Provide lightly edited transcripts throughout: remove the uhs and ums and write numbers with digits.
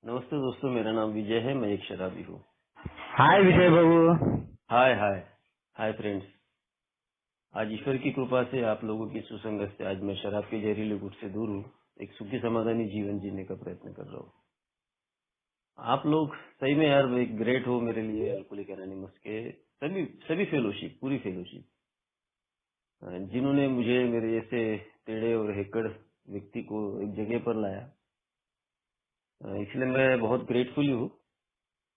नमस्ते दोस्तों, मेरा नाम विजय है। मैं एक शराबी हूँ। हाय विजय बाबू। हाय हाय हाय फ्रेंड्स। आज ईश्वर की कृपा से, आप लोगों की सुसंगत से आज मैं शराब के जहरीले गुट से दूर हूँ। एक सुखी समाधानी जीवन जीने का प्रयत्न कर रहा हूँ। आप लोग सही में यार एक ग्रेट हो मेरे लिए। अल्कोहलिक एनोनिमस के सभी सभी फेलोशिप, पूरी फेलोशिप, जिन्होंने मुझे मेरे ऐसे टेढ़े और हेकड़ व्यक्ति को एक जगह पर लाया, इसलिए मैं बहुत ग्रेटफुल हूँ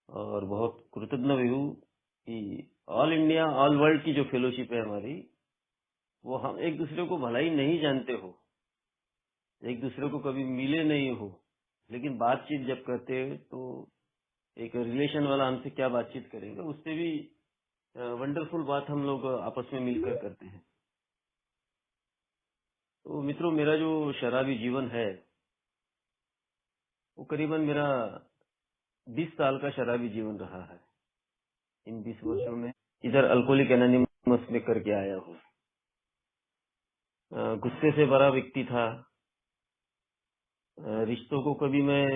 और बहुत कृतज्ञ भी हूँ कि ऑल इंडिया ऑल वर्ल्ड की जो फेलोशिप है हमारी, वो हम एक दूसरे को भला ही नहीं जानते हो, एक दूसरे को कभी मिले नहीं हो, लेकिन बातचीत जब करते हैं तो एक रिलेशन वाला हमसे क्या बातचीत करेंगे, उससे भी वंडरफुल बात हम लोग आपस में मिलकर करते हैं। तो मित्रों, मेरा जो शराबी जीवन है वो करीबन मेरा 20 साल का शराबी जीवन रहा है। इन 20 वर्षों में इधर अल्कोहलिक एनोनिमस में करके आया हूँ। गुस्से से भरा व्यक्ति था। रिश्तों को कभी मैं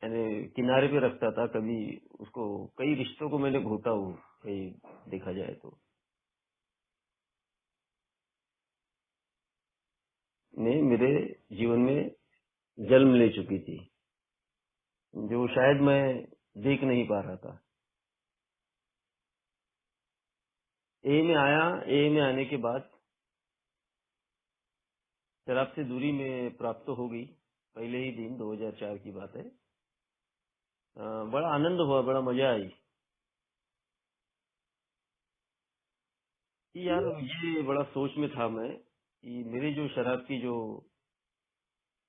यानी किनारे पे रखता था, कभी उसको, कई रिश्तों को मैंने घोटा हूँ कहीं देखा जाए तो। ने मेरे जीवन में जन्म ले चुकी थी, जो शायद मैं देख नहीं पा रहा था। ए में आया। ए में आने के बाद शराब से दूरी में प्राप्त हो गई। पहले ही दिन 2004 की बात है। बड़ा आनंद हुआ, बड़ा मजा आई कि यार, ये बड़ा सोच में था मैं कि मेरे जो शराब की जो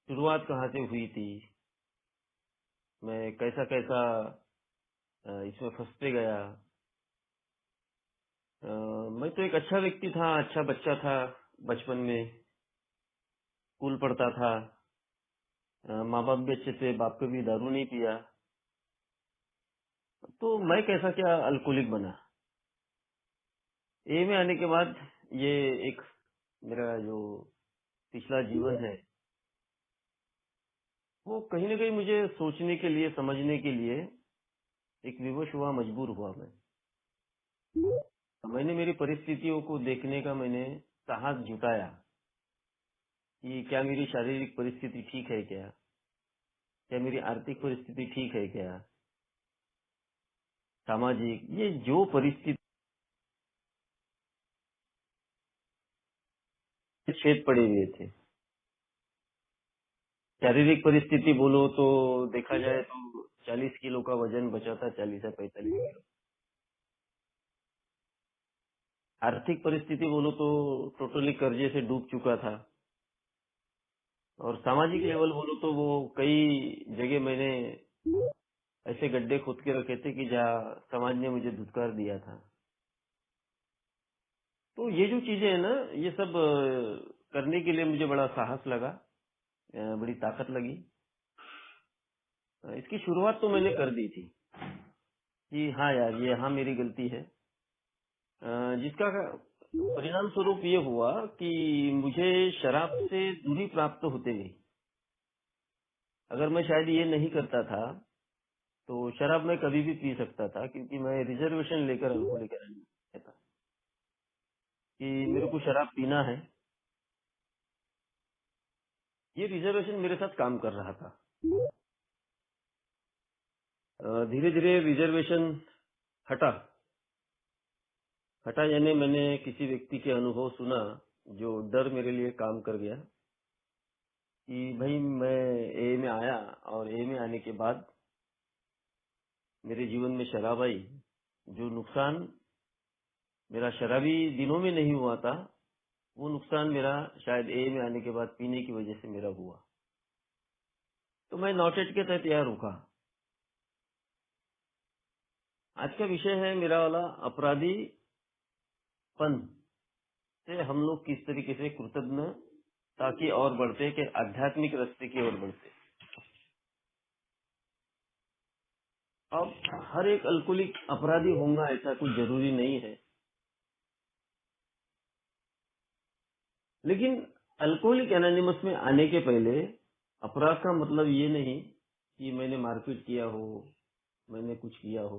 शुरुआत कहाँ से हुई थी, मैं कैसा कैसा इसमें फंसते गया। मैं तो एक अच्छा व्यक्ति था, अच्छा बच्चा था। बचपन में स्कूल पढ़ता था। माँ बाप भी अच्छे थे, बाप कभी दारू नहीं पिया। तो मैं कैसा क्या अल्कोहलिक बना। ए में आने के बाद ये एक मेरा जो पिछला जीवन है, वो कहीं ना कहीं मुझे सोचने के लिए, समझने के लिए एक विवश हुआ, मजबूर हुआ मैं। मैंने मेरी परिस्थितियों को देखने का मैंने साहस जुटाया कि क्या मेरी शारीरिक परिस्थिति ठीक है, क्या मेरी आर्थिक परिस्थिति ठीक है, क्या सामाजिक, ये जो परिस्थिति छेद पड़े हुए थे। शारीरिक परिस्थिति बोलो तो देखा जाए तो 40 किलो का वजन बचा था, 40 या 45 किलो। आर्थिक परिस्थिति बोलो तो टोटली कर्जे से डूब चुका था। और सामाजिक लेवल बोलो तो वो कई जगह मैंने ऐसे गड्ढे खोद के रखे थे कि जहाँ समाज ने मुझे धुतकार दिया था। तो ये जो चीजें है ना, ये सब करने के लिए मुझे बड़ा साहस लगा, बड़ी ताकत लगी। इसकी शुरुआत तो मैंने कर दी थी कि हाँ यार, ये हाँ मेरी गलती है। जिसका परिणाम स्वरूप ये हुआ कि मुझे शराब से दूरी प्राप्त होते गई। अगर मैं शायद ये नहीं करता था तो शराब मैं कभी भी पी सकता था, क्योंकि मैं रिजर्वेशन लेकर अल्कोहलिक एनोनिमस था कि मेरे को शराब पीना है। ये रिजर्वेशन मेरे साथ काम कर रहा था। धीरे धीरे रिजर्वेशन हटा। हटा यानी मैंने किसी व्यक्ति के अनुभव सुना, जो डर मेरे लिए काम कर गया कि भाई मैं ए में आया और ए में आने के बाद मेरे जीवन में शराब आई। जो नुकसान मेरा शराबी दिनों में नहीं हुआ था, वो नुकसान मेरा शायद ए में आने के बाद पीने की वजह से मेरा हुआ। तो मैं नॉटेड के तहत यहाँ रुका। आज का विषय है मेरा वाला अपराधीपन से हम लोग किस तरीके से कृतज्ञ ताकि और बढ़ते के आध्यात्मिक रास्ते की ओर बढ़ते। अब हर एक अल्कोहलिक अपराधी होगा ऐसा कुछ जरूरी नहीं है, लेकिन अल्कोहलिक एनोनिमस में आने के पहले अपराध का मतलब ये नहीं कि मैंने मारपीट किया हो, मैंने कुछ किया हो।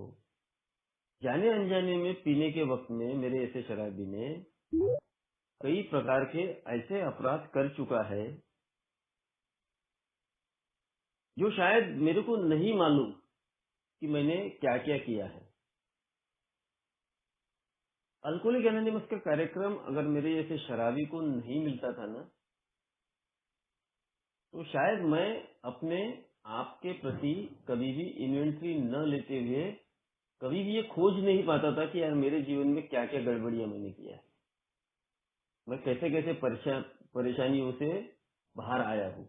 जाने अनजाने में पीने के वक्त में मेरे ऐसे शराबी ने कई प्रकार के ऐसे अपराध कर चुका है जो शायद मेरे को नहीं मालूम कि मैंने क्या क्या किया है। अल्कोहलिक एनोनिमस का कार्यक्रम अगर मेरे जैसे शराबी को नहीं मिलता था ना, तो शायद मैं अपने आप के प्रति कभी भी इन्वेंट्री न लेते हुए कभी भी ये खोज नहीं पाता था कि यार मेरे जीवन में क्या क्या गड़बड़ियां मैंने किया है, मैं कैसे कैसे परेशानियों से बाहर आया हूँ।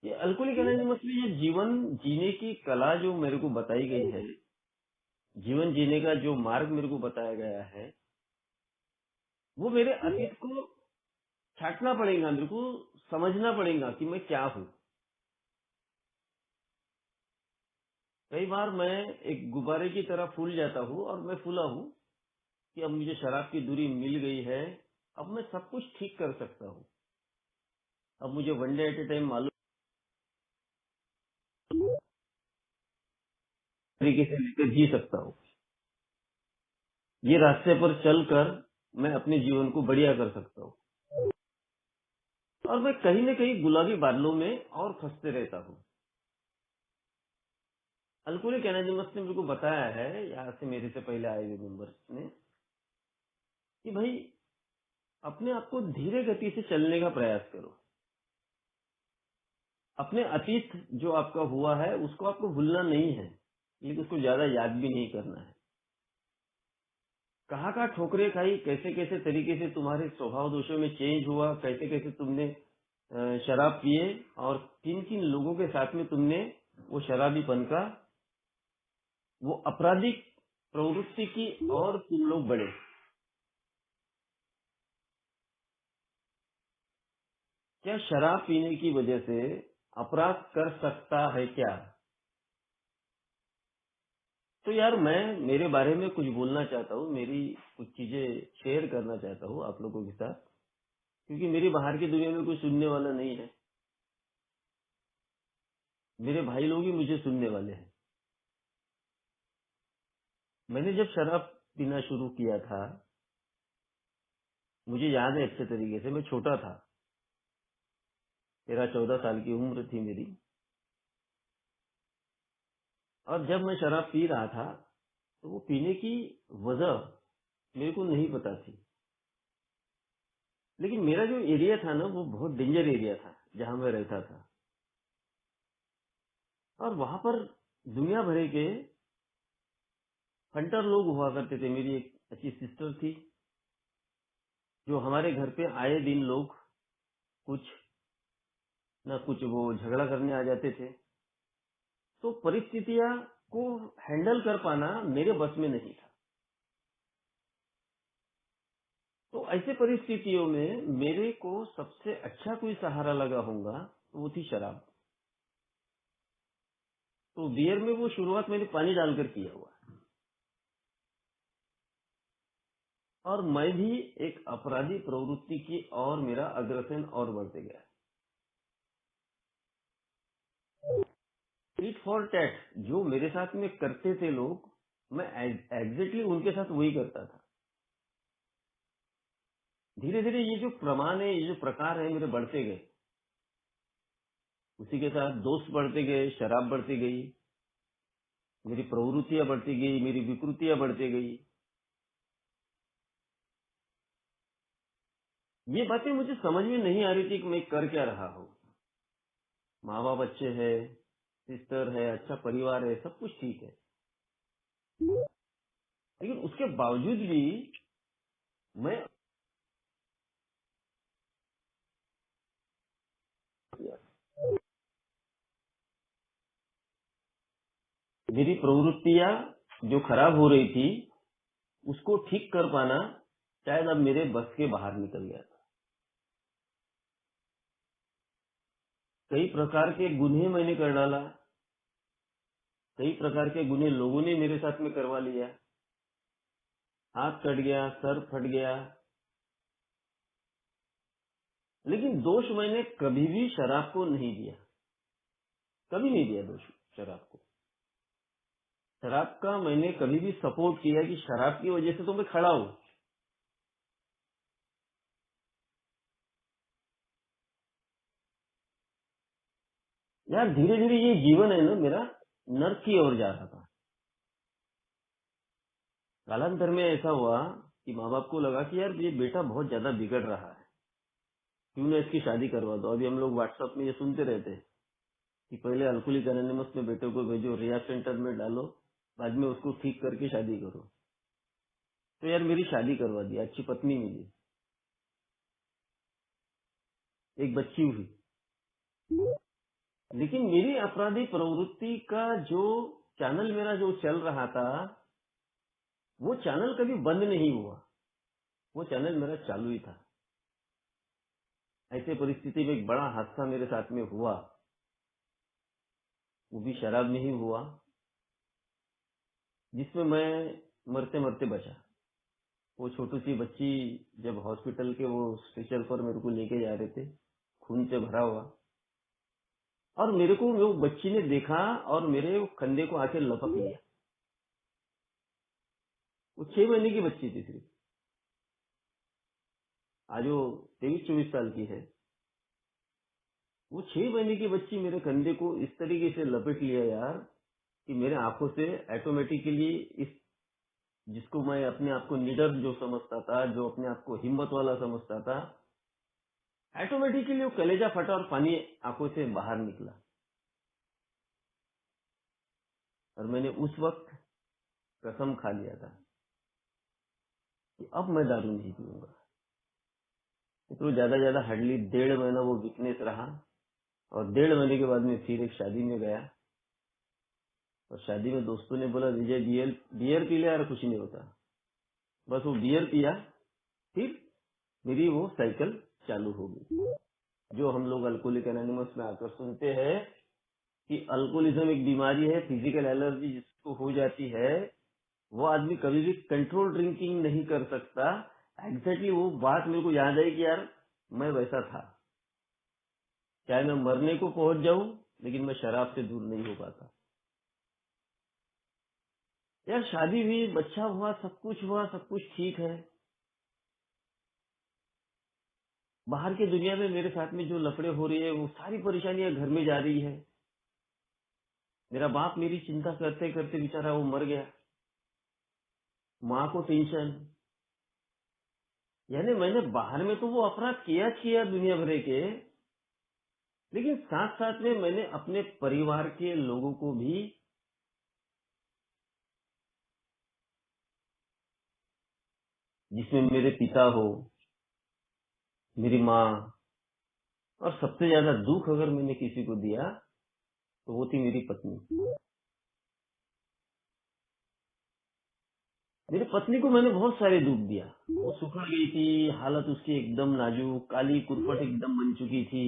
ये अल्कोहलिक एनोनिमस में ये जीवन जीने की कला जो मेरे को बताई गई है, जीवन जीने का जो मार्ग मेरे को बताया गया है, वो मेरे अतीत को छाटना पड़ेगा, मेरे को समझना पड़ेगा कि मैं क्या हूँ। कई बार मैं एक गुब्बारे की तरह फूल जाता हूँ और मैं फूला हूँ कि अब मुझे शराब की दूरी मिल गई है, अब मैं सब कुछ ठीक कर सकता हूँ, अब मुझे one day at A time मालूम तरीके से लेकर जी सकता हूँ। ये रास्ते पर चलकर मैं अपने जीवन को बढ़िया कर सकता हूँ। और मैं कहीं न कहीं गुलाबी बादलों में और फंसते रहता हूँ। अल्कोहलिक एनोनिमस ने मेरे को बताया है, यहाँ से मेरे से पहले आए हुए मेंबर्स ने, कि भाई अपने आप को धीरे गति से चलने का प्रयास करो। अपने अतीत जो आपका हुआ है उसको आपको भूलना नहीं है, लेकिन उसको ज्यादा याद भी नहीं करना है। कहाँ कहाँ ठोकरें खाई, कैसे कैसे तरीके से तुम्हारे स्वभाव दोषों में चेंज हुआ, कैसे कैसे तुमने शराब पिए और किन किन लोगों के साथ में तुमने वो शराबीपन का वो आपराधिक प्रवृत्ति की और तुम लोग बढ़े। क्या शराब पीने की वजह से अपराध कर सकता है क्या? तो यार मैं मेरे बारे में कुछ बोलना चाहता हूँ, मेरी कुछ चीजें शेयर करना चाहता हूँ आप लोगों के साथ, क्योंकि मेरी बाहर की दुनिया में कोई सुनने वाला नहीं है। मेरे भाई लोग ही मुझे सुनने वाले हैं। मैंने जब शराब पीना शुरू किया था, मुझे याद है अच्छे तरीके से, मैं छोटा था, 13-14 साल की उम्र थी मेरी। और जब मैं शराब पी रहा था तो वो पीने की वजह मेरे को नहीं पता थी, लेकिन मेरा जो एरिया था ना वो बहुत डेंजर एरिया था जहां मैं रहता था। और वहां पर दुनिया भर के हंटर लोग हुआ करते थे। मेरी एक अच्छी सिस्टर थी जो हमारे घर पे आए दिन लोग कुछ ना कुछ वो झगड़ा करने आ जाते थे। तो परिस्थितियां को हैंडल कर पाना मेरे बस में नहीं था। तो ऐसे परिस्थितियों में मेरे को सबसे अच्छा कोई सहारा लगा होगा तो वो थी शराब। तो बियर में वो शुरुआत मैंने पानी डालकर किया हुआ, और मैं भी एक अपराधी प्रवृत्ति की और मेरा अग्रसन और बढ़ते गया। टिट फॉर टैट जो मेरे साथ में करते थे लोग, मैं एग्जैक्टली उनके साथ वही करता था। धीरे धीरे ये जो प्रमाण है, ये जो प्रकार है मेरे बढ़ते गए, उसी के साथ दोस्त बढ़ते गए, शराब बढ़ती गई, मेरी प्रवृत्तियां बढ़ती गई, मेरी विकृतियां बढ़ती गई। ये बातें मुझे समझ में नहीं आ रही थी कि मैं कर क्या रहा हूँ। माँ बाप अच्छे हैं, सिस्टर है, अच्छा परिवार है, सब कुछ ठीक है, लेकिन उसके बावजूद भी मैं मेरी प्रवृत्तियां जो खराब हो रही थी उसको ठीक कर पाना शायद अब मेरे बस के बाहर निकल गया था। कई प्रकार के गुन्हे मैंने कर डाला, कई प्रकार के गुन्हे लोगों ने मेरे साथ में करवा लिया, हाथ कट गया, सर फट गया, लेकिन दोष मैंने कभी भी शराब को नहीं दिया। कभी नहीं दिया दोष शराब को। शराब का मैंने कभी भी सपोर्ट किया कि शराब की वजह से तो मैं खड़ा हूं। यार धीरे धीरे ये जीवन है ना मेरा नर्क की ओर जा रहा था। कालांतर में ऐसा हुआ कि माँ बाप को लगा कि यार ये बेटा बहुत ज्यादा बिगड़ रहा है, क्यों ना इसकी शादी करवा दो। अभी हम लोग व्हाट्सएप में ये सुनते रहते हैं कि पहले अल्कोहलिक एनोनिमस में बेटे को भेजो, रिया सेंटर में डालो, बाद में उसको ठीक करके शादी करो। तो यार मेरी शादी करवा दी, अच्छी पत्नी मिली, एक बच्ची हुई। लेकिन मेरी अपराधी प्रवृत्ति का जो चैनल मेरा जो चल रहा था, वो चैनल कभी बंद नहीं हुआ, वो चैनल मेरा चालू ही था। ऐसे परिस्थिति में एक बड़ा हादसा मेरे साथ में हुआ, वो भी शराब में ही हुआ, जिसमें मैं मरते मरते बचा। वो छोटी सी बच्ची जब हॉस्पिटल के वो स्ट्रेचर पर मेरे को लेके जा रहे थे, खून से भरा हुआ, और मेरे को वो बच्ची ने देखा और मेरे वो कंधे को आके लपक लिया। वो 6 महीने की बच्ची थी सिर्फ, आज वो 23-24 साल की है। वो 6 महीने की बच्ची मेरे कंधे को इस तरीके से लपेट लिया यार कि मेरे आंखों से ऑटोमेटिकली इस, जिसको मैं अपने आप को निडर जो समझता था, जो अपने आप को हिम्मत वाला समझता था, ऑटोमेटिकली वो कलेजा फटा और पानी आंखों से बाहर निकला। और मैंने उस वक्त कसम खा लिया था कि अब मैं दारू नहीं पीऊंगा। तो ज्यादा हार्डली 1.5 महीना वो वीकनेस रहा, और 1.5 महीने के बाद में फिर एक शादी में गया, और शादी में दोस्तों ने बोला विजय बियर पी ले यार, कुछ नहीं होता। बस वो बियर पिया, फिर मेरी वो साइकिल चालू हो गई। जो हम लोग अल्कोहलिक एनोनिमस में आकर सुनते हैं कि अल्कोहलिज्म एक बीमारी है, फिजिकल एलर्जी जिसको हो जाती है, वो आदमी कभी भी कंट्रोल ड्रिंकिंग नहीं कर सकता। एग्जैक्टली वो बात मेरे को याद आई कि यार मैं वैसा था, चाहे मैं मरने को पहुंच जाऊं लेकिन मैं शराब से दूर नहीं हो पाता। यार शादी हुई, बच्चा हुआ, सब कुछ ठीक है। बाहर की दुनिया में मेरे साथ में जो लफड़े हो रही है, वो सारी परेशानियां घर में जा रही है। मेरा बाप मेरी चिंता करते करते बेचारा वो मर गया, माँ को टेंशन। यानी मैंने बाहर में तो वो अपराध किया दुनिया भरे के, लेकिन साथ साथ में मैंने अपने परिवार के लोगों को भी, जिसमें मेरे पिता हो, मेरी माँ, और सबसे ज्यादा दुख अगर मैंने किसी को दिया तो वो थी मेरी पत्नी। मेरी पत्नी को मैंने बहुत सारे दुख दिया। वो सुखड़ गई थी, हालत उसकी एकदम नाजुक, काली कुरपट एकदम बन चुकी थी।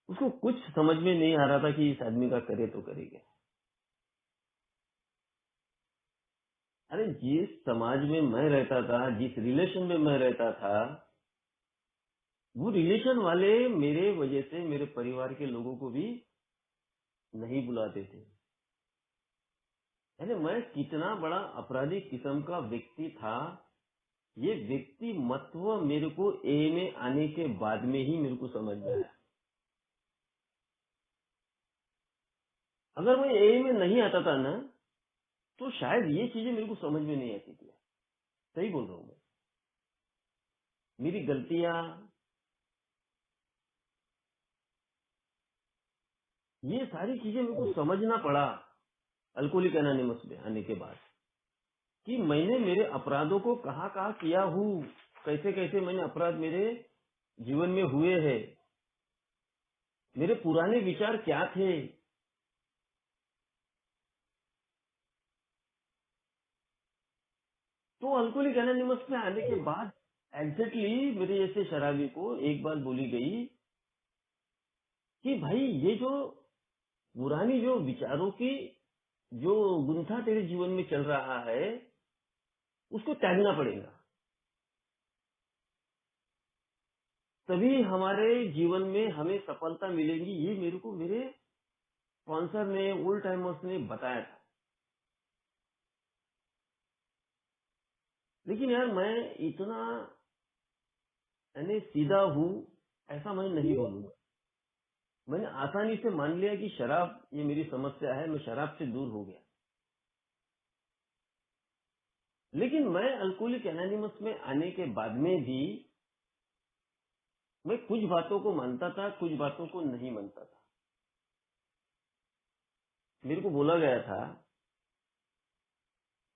उसको कुछ समझ में नहीं आ रहा था कि इस आदमी का करे तो करेगा। अरे जिस समाज में मैं रहता था, जिस रिलेशन में मैं रहता था, वो रिलेशन वाले मेरे वजह से मेरे परिवार के लोगों को भी नहीं बुलाते थे। यानी मैं कितना बड़ा अपराधी किस्म का व्यक्ति था, ये व्यक्ति महत्व मेरे को ए में आने के बाद में ही मेरे को समझ में आया। अगर मैं ए में नहीं आता था ना, तो शायद ये चीजें मेरे को समझ में नहीं आती थी। सही बोल रहा हूँ मैं। मेरी गलतियां, ये सारी चीजें मेरे को समझना पड़ा अल्कोहलिक एनोनिमस में आने के बाद, कि मैंने मेरे अपराधों को कहाँ कहाँ किया हूँ, कैसे कैसे मैंने अपराध मेरे जीवन में हुए हैं, मेरे पुराने विचार क्या थे। तो अल्कोहलिक एनोनिमस में आने के बाद एग्जैक्टली मेरे जैसे शराबी को एक बात बोली गई कि भाई ये जो पुरानी जो विचारों की जो गुंथा तेरे जीवन में चल रहा है, उसको त्यागना पड़ेगा, तभी हमारे जीवन में हमें सफलता मिलेगी। ये मेरे को मेरे स्पॉन्सर ने, ओल्ड टाइमर्स ने बताया था। लेकिन यार मैं इतना यानी सीधा हूँ ऐसा मैं नहीं बोलूंगा। मैंने आसानी से मान लिया कि शराब ये मेरी समस्या है, मैं शराब से दूर हो गया। लेकिन मैं अल्कोहलिक एनोनिमस में आने के बाद में भी मैं कुछ बातों को मानता था, कुछ बातों को नहीं मानता था। मेरे को बोला गया था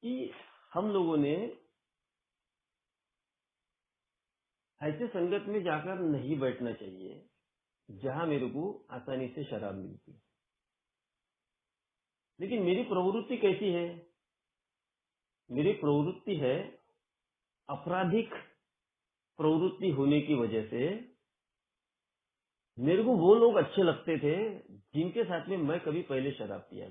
कि हम लोगों ने ऐसे संगत में जाकर नहीं बैठना चाहिए जहां मेरे को आसानी से शराब मिलती है। लेकिन मेरी प्रवृत्ति कैसी है? मेरी प्रवृत्ति है आपराधिक प्रवृत्ति होने की वजह से मेरे को वो लोग अच्छे लगते थे जिनके साथ में मैं कभी पहले शराब पिया।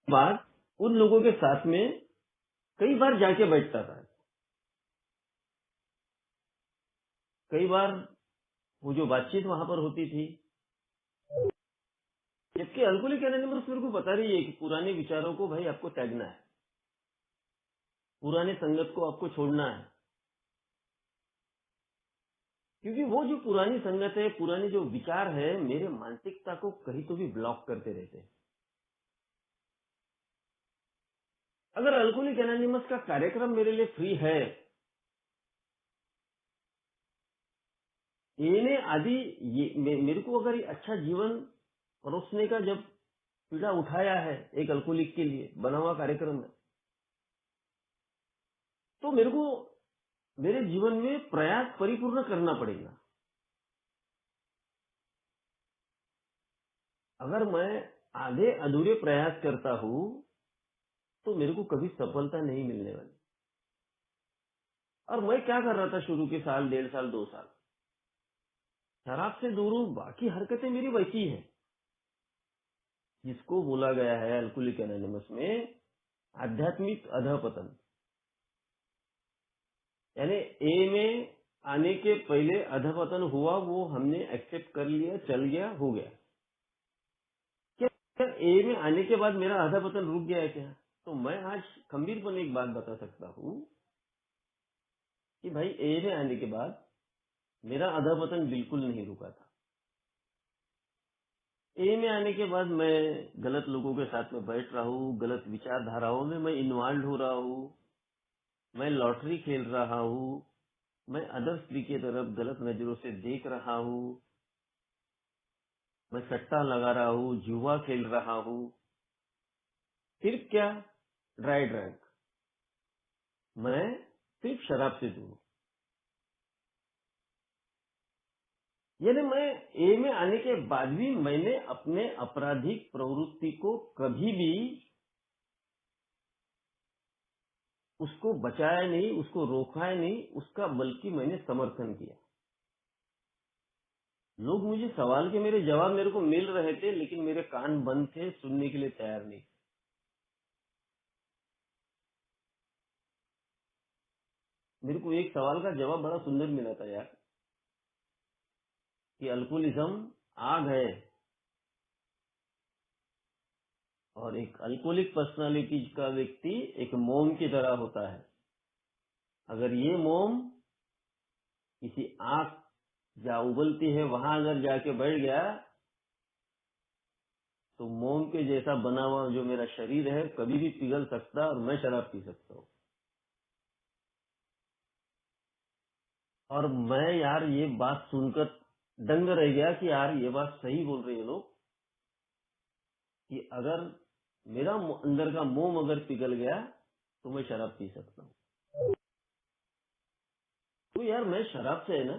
बाद उन लोगों के साथ में कई बार जाके बैठता था। कई बार वो जो बातचीत वहां पर होती थी, जबकि अल्कोहलिक एनोनिमस मेरे को बता रही है कि पुराने विचारों को भाई आपको त्यागना है, पुराने संगत को आपको छोड़ना है। क्योंकि वो जो पुरानी संगत है, पुराने जो विचार है, मेरे मानसिकता को कहीं तो भी ब्लॉक करते रहते हैं। अगर अल्कोहलिक एनोनिमस का कार्यक्रम मेरे लिए फ्री है, इन्हें आदि मेरे को अगर ये अच्छा जीवन परोसने का जब पीड़ा उठाया है एक अल्कोहलिक के लिए बना हुआ कार्यक्रम है, तो मेरे को मेरे जीवन में प्रयास परिपूर्ण करना पड़ेगा। अगर मैं आधे अधूरे प्रयास करता हूँ तो मेरे को कभी सफलता नहीं मिलने वाली। और मैं क्या कर रहा था शुरू के साल, 1.5 साल, 2 साल, शराब से दूर हूँ, बाकी हरकतें मेरी वैसी है। जिसको बोला गया है अल्कोहलिक एनोनिमस में आध्यात्मिक अधपतन, यानी ए में आने के पहले अधपतन हुआ, वो हमने एक्सेप्ट कर लिया, चल गया, हो गया। क्या ए में आने के बाद मेरा अधपतन रुक गया है क्या? तो मैं आज खंबीरपने एक बात बता सकता हूँ कि भाई ए में आने के बाद मेरा अधपतन बिल्कुल नहीं रुका था। ए में आने के बाद मैं गलत लोगों के साथ में बैठ रहा हूँ, गलत विचारधाराओं में मैं इन्वॉल्व हो रहा हूँ, मैं लॉटरी खेल रहा हूँ, मैं अदर स्त्री की तरफ गलत नजरों से देख रहा हूँ, मैं सट्टा लगा रहा हूँ, जुआ खेल रहा हूँ। सिर्फ क्या? Dry drug. मैं सिर्फ शराब से दूर। यानी मैं ए में आने के बाद भी मैंने अपने आपराधिक प्रवृत्ति को कभी भी उसको बचाया नहीं, उसको रोका नहीं, उसका बल्कि मैंने समर्थन किया। लोग मुझे सवाल के मेरे जवाब मेरे को मिल रहे थे, लेकिन मेरे कान बंद थे, सुनने के लिए तैयार नहीं। मेरे को एक सवाल का जवाब बड़ा सुंदर मिला था यार, कि अल्कोहलिज्म आग है और एक अल्कोहलिक पर्सनालिटी का व्यक्ति एक मोम की तरह होता है। अगर ये मोम किसी आग जहाँ उबलती है वहां अगर जाके बैठ गया तो मोम के जैसा बना हुआ जो मेरा शरीर है कभी भी पिघल सकता और मैं शराब पी सकता हूँ। और मैं यार ये बात सुनकर दंग रह गया कि यार ये बात सही बोल रहे हैं लोग, कि अगर मेरा अंदर का मोम अगर पिघल गया तो मैं शराब पी सकता हूँ। तो यार मैं शराब से है ना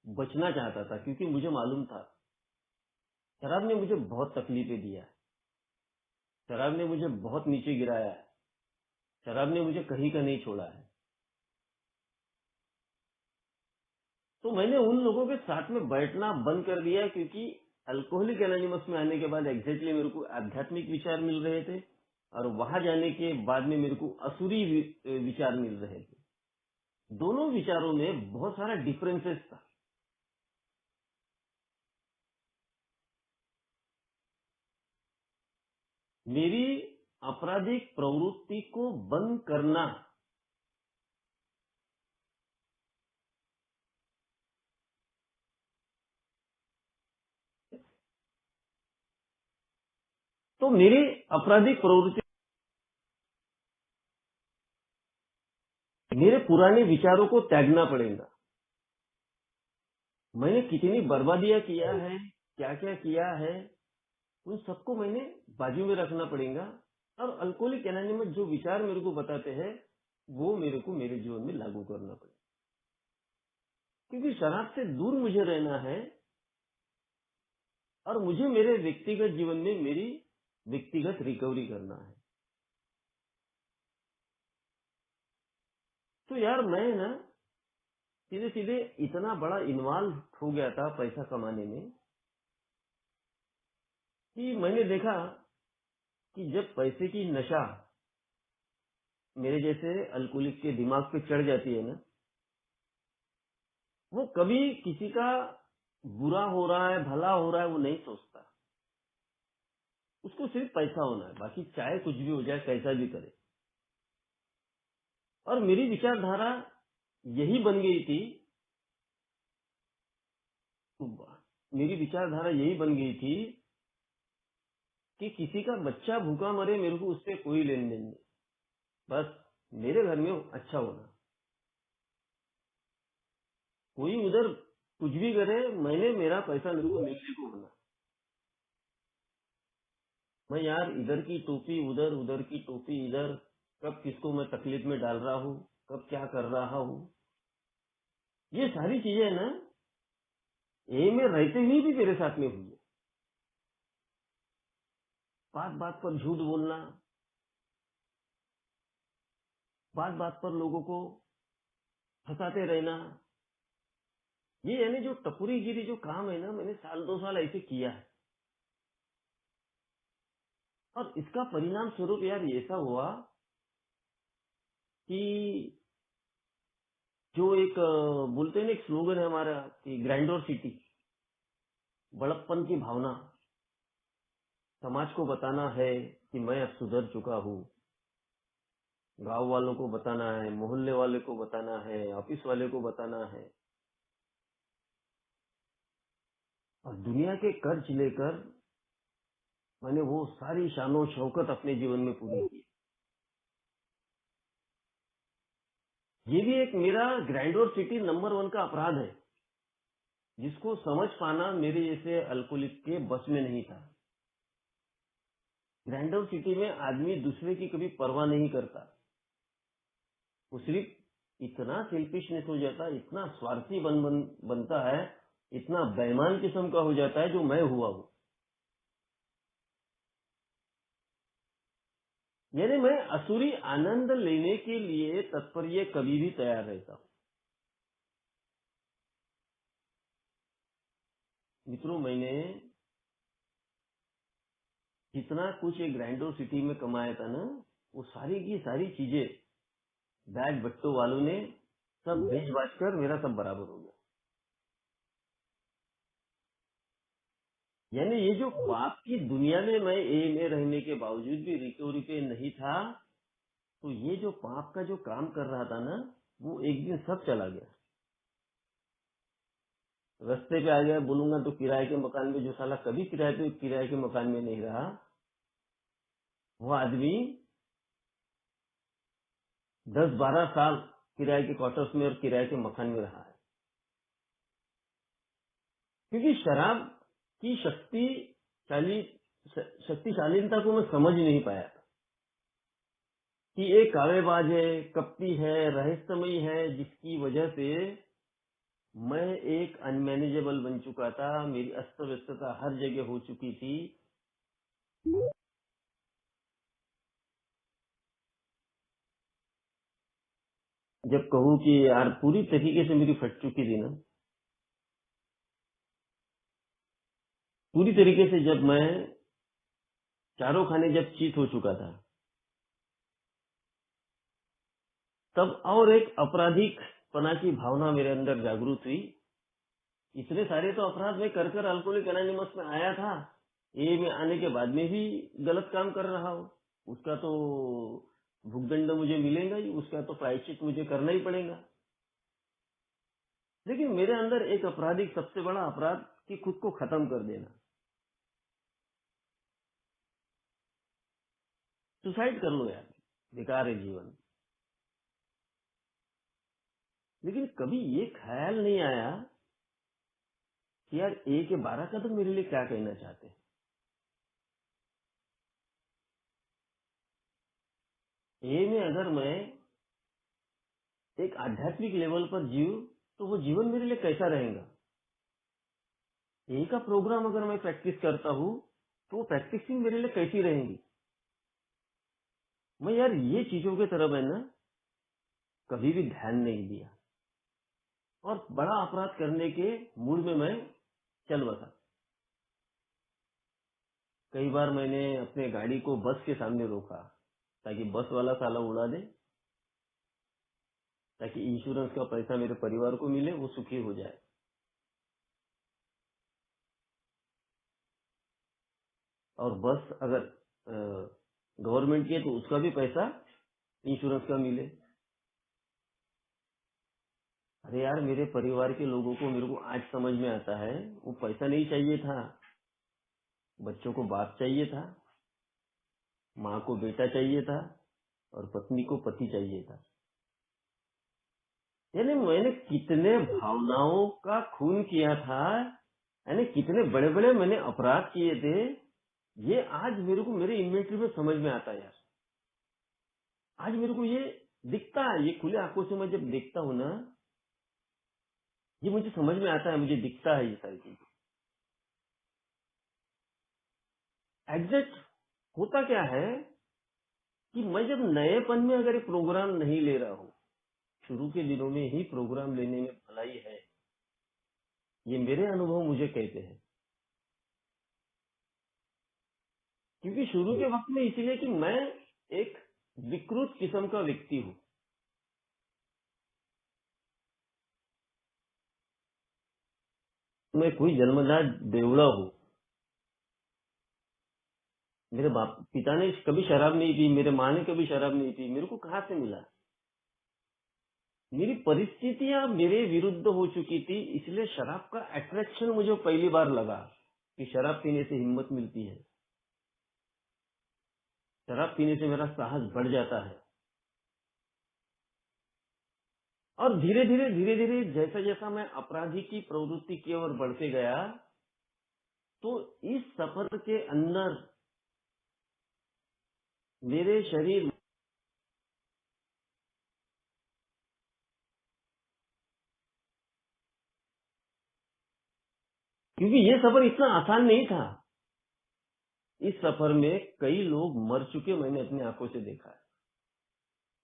बचना चाहता था, क्योंकि मुझे मालूम था शराब ने मुझे बहुत तकलीफें दिया है, शराब ने मुझे बहुत नीचे गिराया है, शराब ने मुझे कहीं का नहीं छोड़ा है। तो मैंने उन लोगों के साथ में बैठना बंद कर दिया, क्योंकि अल्कोहलिक एनोनिमस में आने के बाद एग्जैक्टली मेरे को आध्यात्मिक विचार मिल रहे थे और वहां जाने के बाद में मेरे को असुरी विचार मिल रहे थे। दोनों विचारों में बहुत सारा डिफरेंसेस था। मेरी आपराधिक प्रवृत्ति को बंद करना, तो मेरी आपराधिक प्रवृत्ति, मेरे पुराने विचारों को त्यागना पड़ेगा। मैंने कितनी बर्बादियां किया है, क्या क्या किया है, उन सबको मैंने बाजू में रखना पड़ेगा और अल्कोहलिक एनोनिमस जो विचार मेरे को बताते हैं वो मेरे को मेरे जीवन में लागू करना पड़ेगा। क्योंकि शराब से दूर मुझे रहना है और मुझे मेरे व्यक्तिगत जीवन में मेरी व्यक्तिगत रिकवरी करना है। तो यार मैं ना सीधे सीधे इतना बड़ा इन्वॉल्व हो गया था पैसा कमाने में कि मैंने देखा कि जब पैसे की नशा मेरे जैसे अल्कोहलिक के दिमाग पे चढ़ जाती है ना, वो कभी किसी का बुरा हो रहा है भला हो रहा है वो नहीं सोचता। उसको सिर्फ पैसा होना है, बाकी चाहे कुछ भी हो जाए कैसा भी करे। और मेरी विचारधारा यही बन गई थी, मेरी विचारधारा यही बन गई थी कि किसी का बच्चा भूखा मरे मेरे को उससे कोई लेन देन नहीं, बस मेरे घर में अच्छा होना। कोई उधर कुछ भी करे, मैंने मेरा पैसा मेरे को मिलने को होना। मैं यार इधर की टोपी उधर, उधर की टोपी इधर, कब किसको मैं तकलीफ में डाल रहा हूँ, कब क्या कर रहा हूँ, ये सारी चीजें ना ए में रहते हुए भी मेरे साथ में हुई है। बात बात पर झूठ बोलना, बात बात पर लोगों को फंसाते रहना, ये यानी जो टपुरीगिरी जो काम है ना, मैंने साल 2 साल ऐसे किया है। और इसका परिणाम स्वरूप यार ऐसा हुआ कि जो एक बोलते हैं ना, एक स्लोगन है हमारा कि ग्रैंडोर सिटी, बड़प्पन की भावना, समाज को बताना है कि मैं अब सुधर चुका हूँ, गांव वालों को बताना है, मोहल्ले वाले को बताना है, ऑफिस वाले को बताना है, और दुनिया के कर्ज लेकर मैंने वो सारी शानो शौकत अपने जीवन में पूरी की। ये भी एक मेरा ग्रैंडोर सिटी नंबर 1 का अपराध है, जिसको समझ पाना मेरे जैसे अल्कोहलिक के बस में नहीं था। ग्रैंडोर सिटी में आदमी दूसरे की कभी परवाह नहीं करता, वो सिर्फ इतना सेल्फिशनेस हो जाता है, इतना स्वार्थी बनता है, इतना बेईमान किस्म का हो जाता है जो मैं हुआ हूँ। यानी मैं असुरी आनंद लेने के लिए तत्पर ये कभी भी तैयार रहता हूँ। मित्रों, मैंने जितना कुछ एक ग्रैंडोर सिटी में कमाया था ना, वो सारी की सारी चीजें बैग बट्टों वालों ने सब बेच बाच कर मेरा सब बराबर हो गया। यानी ये जो पाप की दुनिया में मैं ए में रहने के बावजूद भी रिकवरी पे नहीं था, तो ये जो पाप का जो काम कर रहा था ना, वो एक दिन सब चला गया। रास्ते पे आ गया, बोलूंगा तो किराए के मकान में, जो साला कभी किराए के मकान में नहीं रहा, वो आदमी 10-12 साल किराए के क्वार्टर्स में और किराए के मकान में रहा है। क्योंकि शराब की शक्तिशालीता को मैं समझ नहीं पाया था कि एक कावेबाज है, कपटी है, रहस्यमयी है, जिसकी वजह से मैं एक अनमैनेजेबल बन चुका था। मेरी अस्त व्यस्तता हर जगह हो चुकी थी। जब कहूँ कि यार पूरी तरीके से मेरी फट चुकी थी ना, पूरी तरीके से जब मैं चारों खाने जब चीत हो चुका था, तब और एक आपराधिक पना की भावना मेरे अंदर जागरूक हुई। इतने सारे तो अपराध मैं कर अल्कोहलिक एनोनिमस में आया था, ए में आने के बाद में भी गलत काम कर रहा हूँ, उसका तो भुगदंड मुझे मिलेगा ही, उसका तो प्रायश्चित मुझे करना ही पड़ेगा। लेकिन मेरे अंदर एक आपराधिक सबसे बड़ा अपराध कि खुद को खत्म कर देना, सुसाइड कर लो यार, बेकार है जीवन। लेकिन कभी ये ख्याल नहीं आया कि यार ए के 12 कदम मेरे लिए क्या कहना चाहते हैं। ए में अगर मैं एक आध्यात्मिक लेवल पर जीव तो वो जीवन मेरे लिए कैसा रहेगा। ए का प्रोग्राम अगर मैं प्रैक्टिस करता हूँ तो वो प्रैक्टिसिंग मेरे लिए कैसी रहेंगी। मैं यार ये चीजों की तरफ है ना कभी भी ध्यान नहीं दिया और बड़ा अपराध करने के मूड में मैं चल बसा। कई बार मैंने अपने गाड़ी को बस के सामने रोका ताकि बस वाला साला उड़ा दे, ताकि इंश्योरेंस का पैसा मेरे परिवार को मिले, वो सुखी हो जाए। और बस अगर गवर्नमेंट की है तो उसका भी पैसा इंश्योरेंस का मिले। अरे यार मेरे परिवार के लोगों को मेरे को आज समझ में आता है, वो पैसा नहीं चाहिए था, बच्चों को बाप चाहिए था, माँ को बेटा चाहिए था और पत्नी को पति चाहिए था। यानी मैंने कितने भावनाओं का खून किया था, यानी कितने बड़े बड़े मैंने अपराध किए थे, ये आज मेरे को मेरे इन्वेंटरी में समझ में आता है यार। आज मेरे को ये दिखता है, ये खुले आंखों से मैं जब देखता हूँ ना, ये मुझे समझ में आता है, मुझे दिखता है ये सारी चीजें। एग्जैक्ट होता क्या है कि मैं जब नएपन में अगर एक प्रोग्राम नहीं ले रहा हूँ, शुरू के दिनों में ही प्रोग्राम लेने में भलाई है, ये मेरे अनुभव मुझे कहते हैं। क्योंकि शुरू के वक्त में इसलिए कि मैं एक विकृत किस्म का व्यक्ति हूँ। मैं कोई जन्मजात बेवड़ा हूँ। मेरे बाप पिता ने कभी शराब नहीं पी, मेरे माँ ने कभी शराब नहीं पी, मेरे को कहाँ से मिला। मेरी परिस्थितियां मेरे विरुद्ध हो चुकी थी, इसलिए शराब का अट्रैक्शन मुझे पहली बार लगा कि शराब पीने से हिम्मत मिलती है, शराब पीने से मेरा साहस बढ़ जाता है। और धीरे धीरे जैसा जैसा मैं अपराधी की प्रवृत्ति की ओर बढ़ते गया, तो इस सफर के अंदर मेरे शरीर, क्योंकि ये सफर इतना आसान नहीं था, इस सफर में कई लोग मर चुके मैंने अपनी आंखों से देखा है।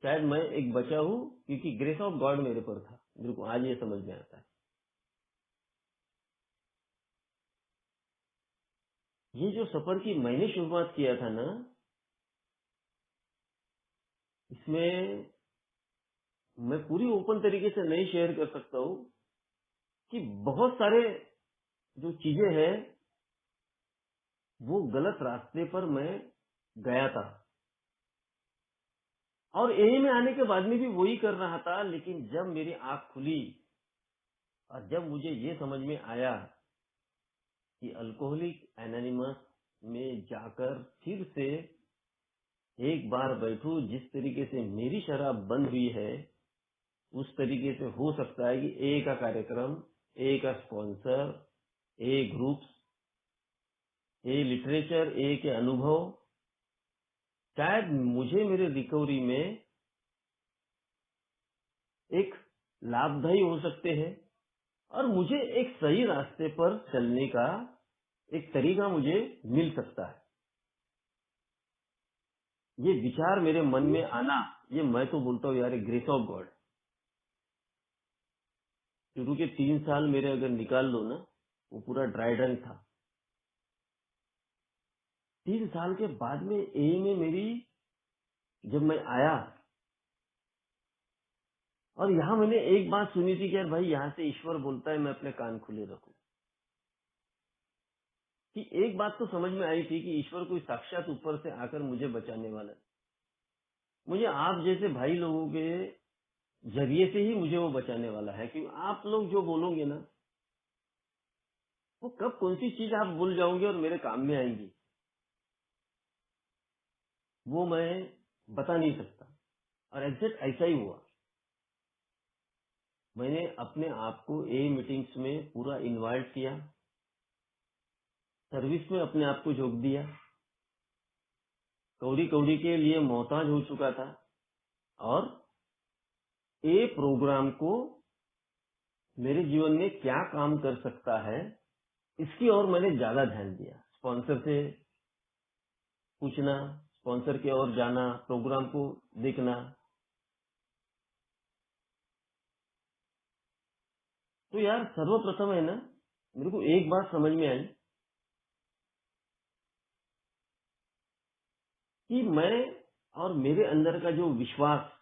शायद मैं एक बचा हूँ क्योंकि ग्रेस ऑफ गॉड मेरे पर था, मेरे को आज ये समझ में आता है। ये जो सफर की मैंने शुरुआत किया था ना, इसमें मैं पूरी ओपन तरीके से नहीं शेयर कर सकता हूँ कि बहुत सारे जो चीजें हैं वो गलत रास्ते पर मैं गया था और एए में आने के बाद में भी वही कर रहा था। लेकिन जब मेरी आंख खुली और जब मुझे ये समझ में आया कि अल्कोहलिक एनोनिमस में जाकर फिर से एक बार बैठूं, जिस तरीके से मेरी शराब बंद हुई है उस तरीके से हो सकता है कि ए का कार्यक्रम, ए का sponsor, A groups, A literature, ए के अनुभव शायद मुझे मेरे रिकवरी में एक लाभदायी हो सकते हैं और मुझे एक सही रास्ते पर चलने का एक तरीका मुझे मिल सकता है। ये विचार मेरे मन में आना, ये मैं तो बोलता हूँ यार ग्रेस ऑफ गॉड। शुरू के 3 साल मेरे अगर निकाल लो ना, वो पूरा ड्राई रन था। 3 साल के बाद में ए में मेरी, जब मैं आया और यहाँ मैंने एक बात सुनी थी कि यार भाई यहाँ से ईश्वर बोलता है मैं अपने कान खुले रखूं। कि एक बात तो समझ में आई थी कि ईश्वर कोई साक्षात ऊपर से आकर मुझे बचाने वाला है। मुझे आप जैसे भाई लोगों के जरिए से ही मुझे वो बचाने वाला है, कि आप लोग जो बोलोगे ना, वो कब कौन सी चीज आप भूल जाओगे और मेरे काम में आएंगी, वो मैं बता नहीं सकता। और एग्जैक्ट ऐसा ही हुआ। मैंने अपने आप को ए मीटिंग्स में पूरा इनवाइट किया, सर्विस में अपने आप को झोंक दिया, कौड़ी कौड़ी के लिए मोहताज हो चुका था, और ए प्रोग्राम को मेरे जीवन में क्या काम कर सकता है इसकी ओर मैंने ज्यादा ध्यान दिया। स्पॉन्सर से पूछना, स्पॉन्सर की ओर जाना, प्रोग्राम को देखना। तो यार सर्वप्रथम है ना, मेरे को एक बात समझ में आई कि मैं और मेरे अंदर का जो विश्वास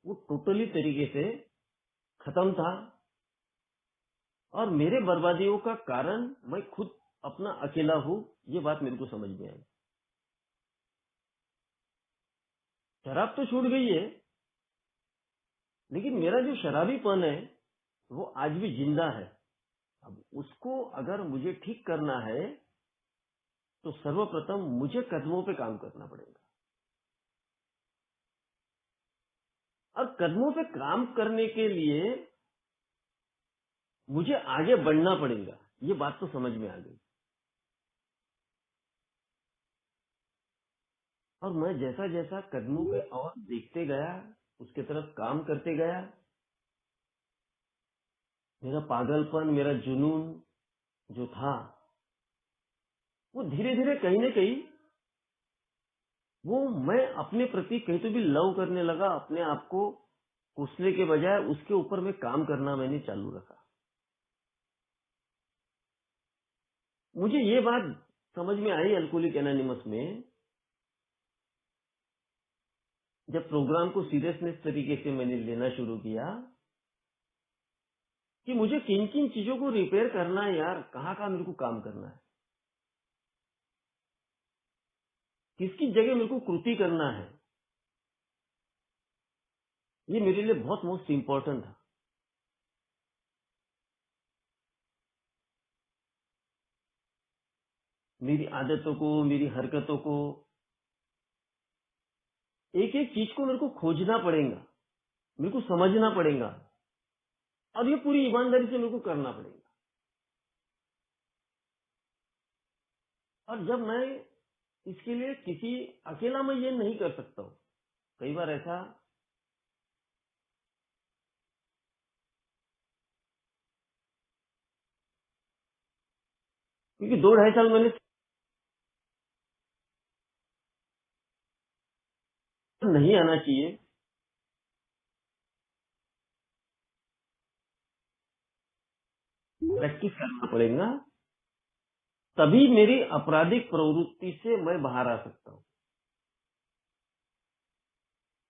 वो टोटली तरीके से खत्म था, और मेरे बर्बादियों का कारण मैं खुद अपना अकेला हूँ, ये बात मेरे को समझ में आई। शराब तो छूट गई है, लेकिन मेरा जो शराबीपन है वो आज भी जिंदा है। अब उसको अगर मुझे ठीक करना है तो सर्वप्रथम मुझे कदमों पे काम करना पड़ेगा, और कदमों पे काम करने के लिए मुझे आगे बढ़ना पड़ेगा। ये बात तो समझ में आ गई। और मैं जैसा जैसा कदमों पे और देखते गया, उसके तरफ काम करते गया, मेरा पागलपन, मेरा जुनून जो था वो धीरे धीरे कहीं ना कहीं वो मैं अपने प्रति कहीं तो भी लव करने लगा। अपने आप को कोसने के बजाय उसके ऊपर में काम करना मैंने चालू रखा। मुझे ये बात समझ में आई अल्कोहलिक एनोनिमस में, जब प्रोग्राम को सीरियसनेस तरीके से मैंने लेना शुरू किया, कि मुझे किन किन चीजों को रिपेयर करना है यार, कहाँ कहाँ मेरे को काम करना है, किसकी जगह मेरे को कृति करना है, ये मेरे लिए बहुत मोस्ट इम्पोर्टेंट था। मेरी आदतों को, मेरी हरकतों को, एक एक चीज को मेरे को खोजना पड़ेगा, मेरे को समझना पड़ेगा, और ये पूरी ईमानदारी से मेरे को करना पड़ेगा। और जब मैं इसके लिए किसी अकेला मैं ये नहीं कर सकता हूँ। कई बार ऐसा, क्योंकि 2-2.5 साल मैंने नहीं आना चाहिए, प्रैक्टिस करना पड़ेगा, तभी मेरी आपराधिक प्रवृत्ति से मैं बाहर आ सकता हूँ,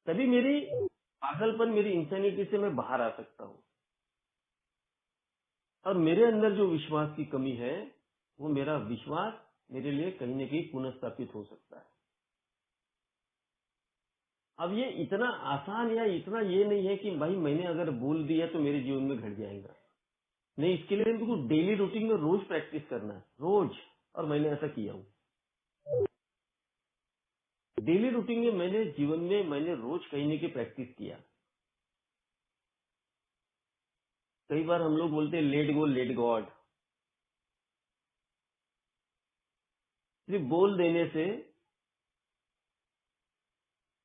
तभी मेरी पागलपन, मेरी इंसानिटी से मैं बाहर आ सकता हूँ। और मेरे अंदर जो विश्वास की कमी है, वो मेरा विश्वास मेरे लिए कहीं न कहीं पुनर्स्थापित हो सकता है। अब ये इतना आसान या इतना ये नहीं है कि भाई मैंने अगर बोल दिया तो मेरे जीवन में घट जाएगा। नहीं, इसके लिए मेरे को डेली रूटीन में रोज प्रैक्टिस करना है, रोज। और मैंने ऐसा किया हूँ। डेली रूटीन में मैंने जीवन में मैंने रोज कहने की प्रैक्टिस किया। कई बार हम लोग बोलते हैं लेट गो लेट गॉड। सिर्फ बोल देने से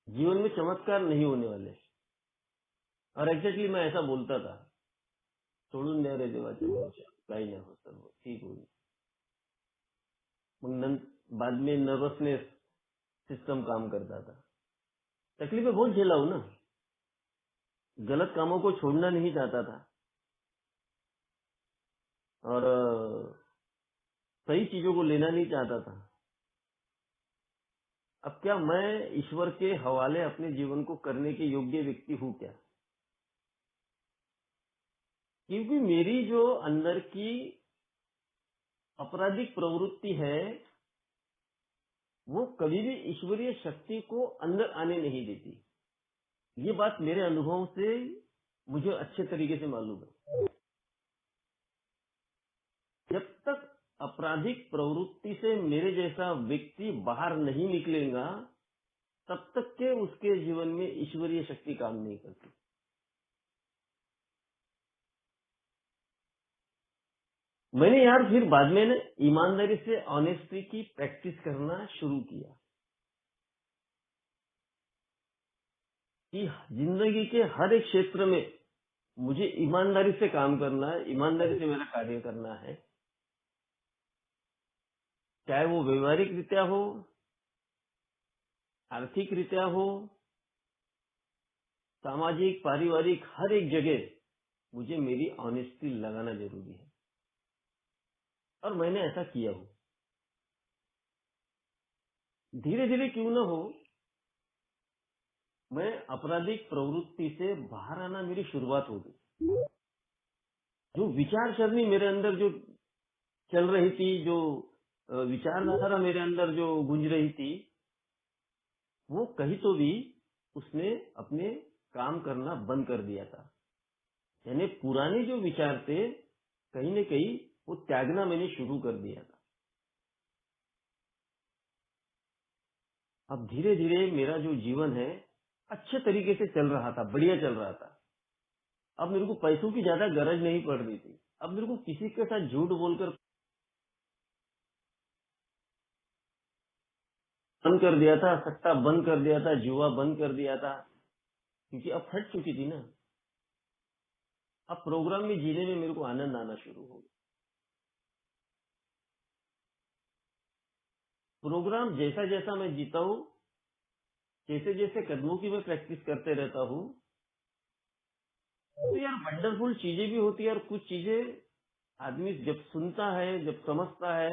जीवन में चमत्कार नहीं होने वाले। और एग्जैक्टली मैं ऐसा बोलता था, सोडून द्या रे देवाच्या भरोश्यावर, काही नाही होत, सर्व ठीक होईल। बाद में नर्वसनेस सिस्टम काम करता था। तकलीफें बहुत झेला हूं ना, गलत कामों को छोड़ना नहीं चाहता था, और सही चीजों को लेना नहीं चाहता था। अब क्या मैं ईश्वर के हवाले अपने जीवन को करने के योग्य व्यक्ति हूँ क्या? क्योंकि मेरी जो अंदर की आपराधिक प्रवृत्ति है वो कभी भी ईश्वरीय शक्ति को अंदर आने नहीं देती। ये बात मेरे अनुभव से मुझे अच्छे तरीके से मालूम है। जब तक आपराधिक प्रवृत्ति से मेरे जैसा व्यक्ति बाहर नहीं निकलेगा तब तक के उसके जीवन में ईश्वरीय शक्ति काम नहीं करती। मैंने यार फिर बाद में ना ईमानदारी से ऑनेस्टी की प्रैक्टिस करना शुरू किया कि जिंदगी के हर एक क्षेत्र में मुझे ईमानदारी से काम करना है, ईमानदारी से मेरा कार्य करना है, चाहे वो व्यवहारिक रीत्या हो, आर्थिक रीत्या हो, सामाजिक, पारिवारिक, हर एक जगह मुझे मेरी ऑनेस्टी लगाना जरूरी है। और मैंने ऐसा किया हूँ। धीरे धीरे क्यों ना हो, मैं आपराधिक प्रवृत्ति से बाहर आना मेरी शुरुआत हो गई। जो विचार सरणी मेरे अंदर जो चल रही थी, जो विचारधारा मेरे अंदर जो गूंज रही थी, वो कहीं तो भी उसने अपने काम करना बंद कर दिया था। यानी पुराने जो विचार थे कहीं न कहीं वो त्यागना मैंने शुरू कर दिया था। अब धीरे धीरे मेरा जो जीवन है अच्छे तरीके से चल रहा था, बढ़िया चल रहा था। अब मेरे को पैसों की ज्यादा गरज नहीं पड़ रही थी। अब मेरे को किसी के साथ झूठ बोलकर बंद कर दिया था, सट्टा बंद कर दिया था, जुआ बंद कर दिया था, क्योंकि अब फट चुकी थी ना। अब प्रोग्राम में जीने में मेरे को आनंद आना शुरू हो गया। प्रोग्राम जैसा जैसा मैं जीता हूँ, जैसे जैसे कदमों की मैं प्रैक्टिस करते रहता हूँ, तो यार वंडरफुल चीजें भी होती है। और कुछ चीजें आदमी जब सुनता है, जब समझता है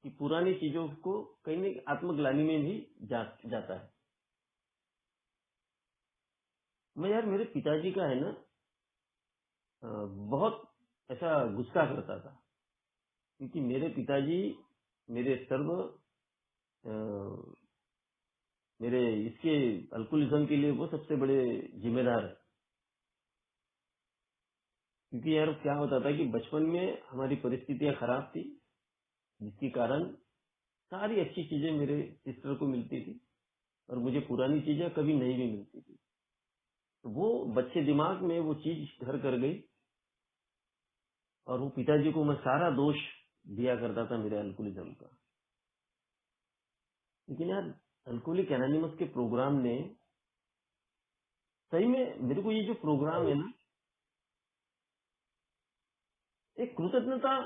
कि पुरानी चीजों को कहीं न आत्मग्लानि में भी जाता है। मैं यार मेरे पिताजी का है ना बहुत ऐसा गुस्सा करता था, क्योंकि मेरे पिताजी मेरे मेरे इसके अल्कोहलिज्म के लिए वो सबसे बड़े जिम्मेदार है। क्योंकि यार क्या होता था कि बचपन में हमारी परिस्थितियां खराब थी, जिसके कारण सारी अच्छी चीजें मेरे सिस्टर को मिलती थी और मुझे पुरानी चीजें कभी नहीं भी मिलती थी। तो वो बच्चे दिमाग में वो चीज घर कर गई और वो पिताजी को मैं सारा दोष दिया करता था मेरे अल्कोहलिज्म का। लेकिन यार अल्कोहलिक एनोनिमस के प्रोग्राम ने सही में मेरे को, ये जो प्रोग्राम है ना, एक कृतज्ञता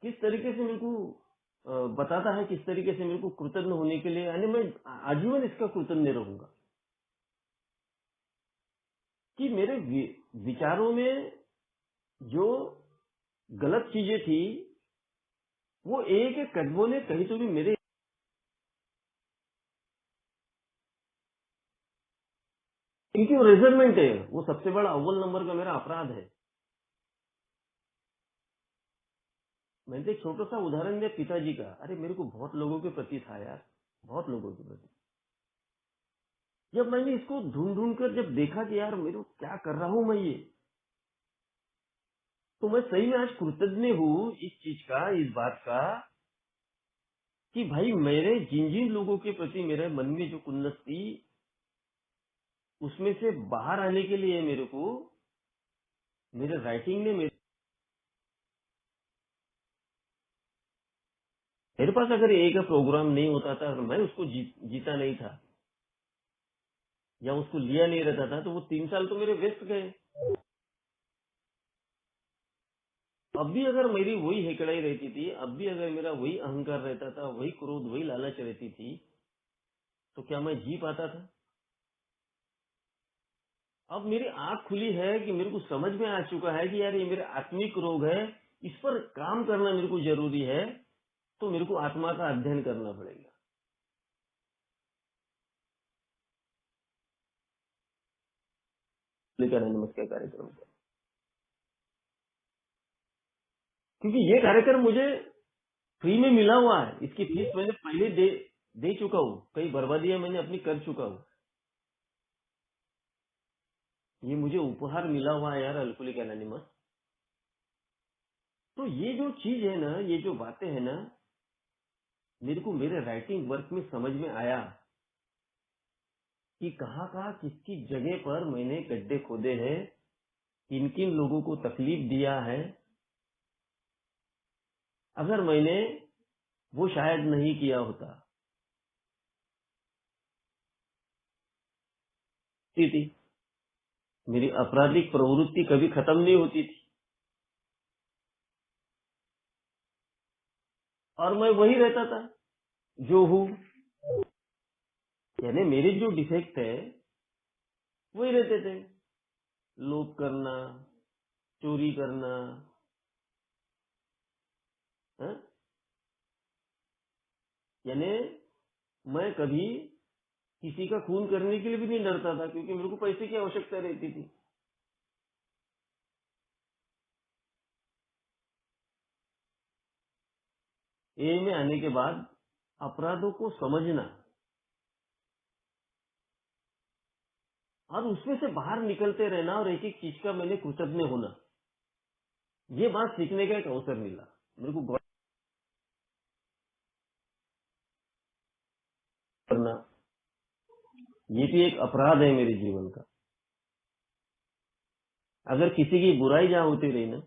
किस तरीके से मेरे को बताता है, किस तरीके से मेरे को कृतज्ञ होने के लिए, यानी मैं आजीवन इसका कृतज्ञ रहूंगा कि मेरे विचारों में जो गलत चीजें थी वो एक एक कदमों ने कहीं तो भी मेरे, क्योंकि वो रेजरमेंट है, वो सबसे बड़ा अव्वल नंबर का मेरा अपराध है। मैंने तो एक छोटा सा उदाहरण दिया पिताजी का। अरे मेरे को बहुत लोगों के प्रति था यार, बहुत लोगों के प्रति। जब मैंने इसको ढूंढ ढूंढ कर जब देखा कि यार मेरे को क्या कर रहा हूं मैं ये, तो मैं सही में आज कृतज्ञ हूँ इस चीज का, इस बात का, कि भाई मेरे जिन जिन लोगों के प्रति मेरे मन में जो खुन्नस थी उसमें से बाहर आने के लिए मेरे को मेरे राइटिंग ने मेरे पास अगर एक प्रोग्राम नहीं होता था और मैं उसको जीता नहीं था या उसको लिया नहीं रहता था, तो वो 3 साल तो मेरे वेस्ट गए। अब भी अगर मेरी वही हेकड़ाई रहती थी, अब भी अगर मेरा वही अहंकार रहता था, वही क्रोध, वही लालच रहती थी, तो क्या मैं जी पाता था? अब मेरी आंख खुली है कि मेरे को समझ में आ चुका है कि यार ये मेरा आत्मिक रोग है, इस पर काम करना मेरे को जरूरी है, तो मेरे को आत्मा का अध्ययन करना पड़ेगा। लेकर नमस्कार कार्यक्रम का, क्योंकि ये कार्यक्रम मुझे फ्री में मिला हुआ है, इसकी फीस मैंने पहले दे चुका हूँ, कई बर्बादियां मैंने अपनी कर चुका हूँ। ये मुझे उपहार मिला हुआ है यार, अल्कोहलिक एनोनिमस। तो ये जो चीज है ना, ये जो बातें है ना, मेरे को मेरे राइटिंग वर्क में समझ में आया कि कहाँ कहाँ किसकी जगह पर मैंने गड्ढे खोदे हैं, किन किन लोगों को तकलीफ दिया है। अगर मैंने वो शायद नहीं किया होता, थी मेरी आपराधिक प्रवृत्ति कभी खत्म नहीं होती थी, और मैं वही रहता था जो हूँ। यानी मेरे जो डिफेक्ट है वही रहते थे, लोभ करना, चोरी करना, हाँ? यानी मैं कभी किसी का खून करने के लिए भी नहीं डरता था, क्योंकि मेरे को पैसे की आवश्यकता रहती थी। ए में आने के बाद अपराधों को समझना और उसमें से बाहर निकलते रहना और एक एक चीज का मैंने कृतज्ञ होना, ये बात सीखने का एक अवसर मिला मेरे को। गौर करना ये भी एक अपराध है मेरे जीवन का। अगर किसी की बुराई जहाँ होती रही ना,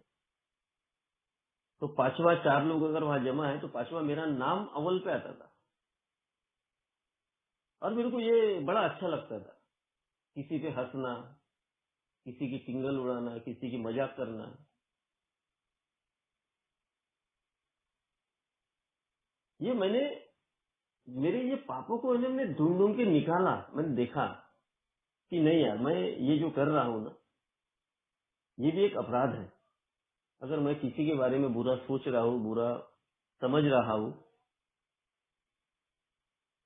तो पांचवा 4 लोग अगर वहां जमा है तो पांचवा मेरा नाम अव्वल पे आता था, और मेरे को ये बड़ा अच्छा लगता था। किसी पे हंसना, किसी की टिंगल उड़ाना, किसी की मजाक करना, ये मैंने मेरे ये पापों को मैंने ढूंढ ढूंढ के निकाला। मैंने देखा कि नहीं यार, मैं ये जो कर रहा हूँ ना, ये भी एक अपराध है। अगर मैं किसी के बारे में बुरा सोच रहा हूँ, बुरा समझ रहा हूँ,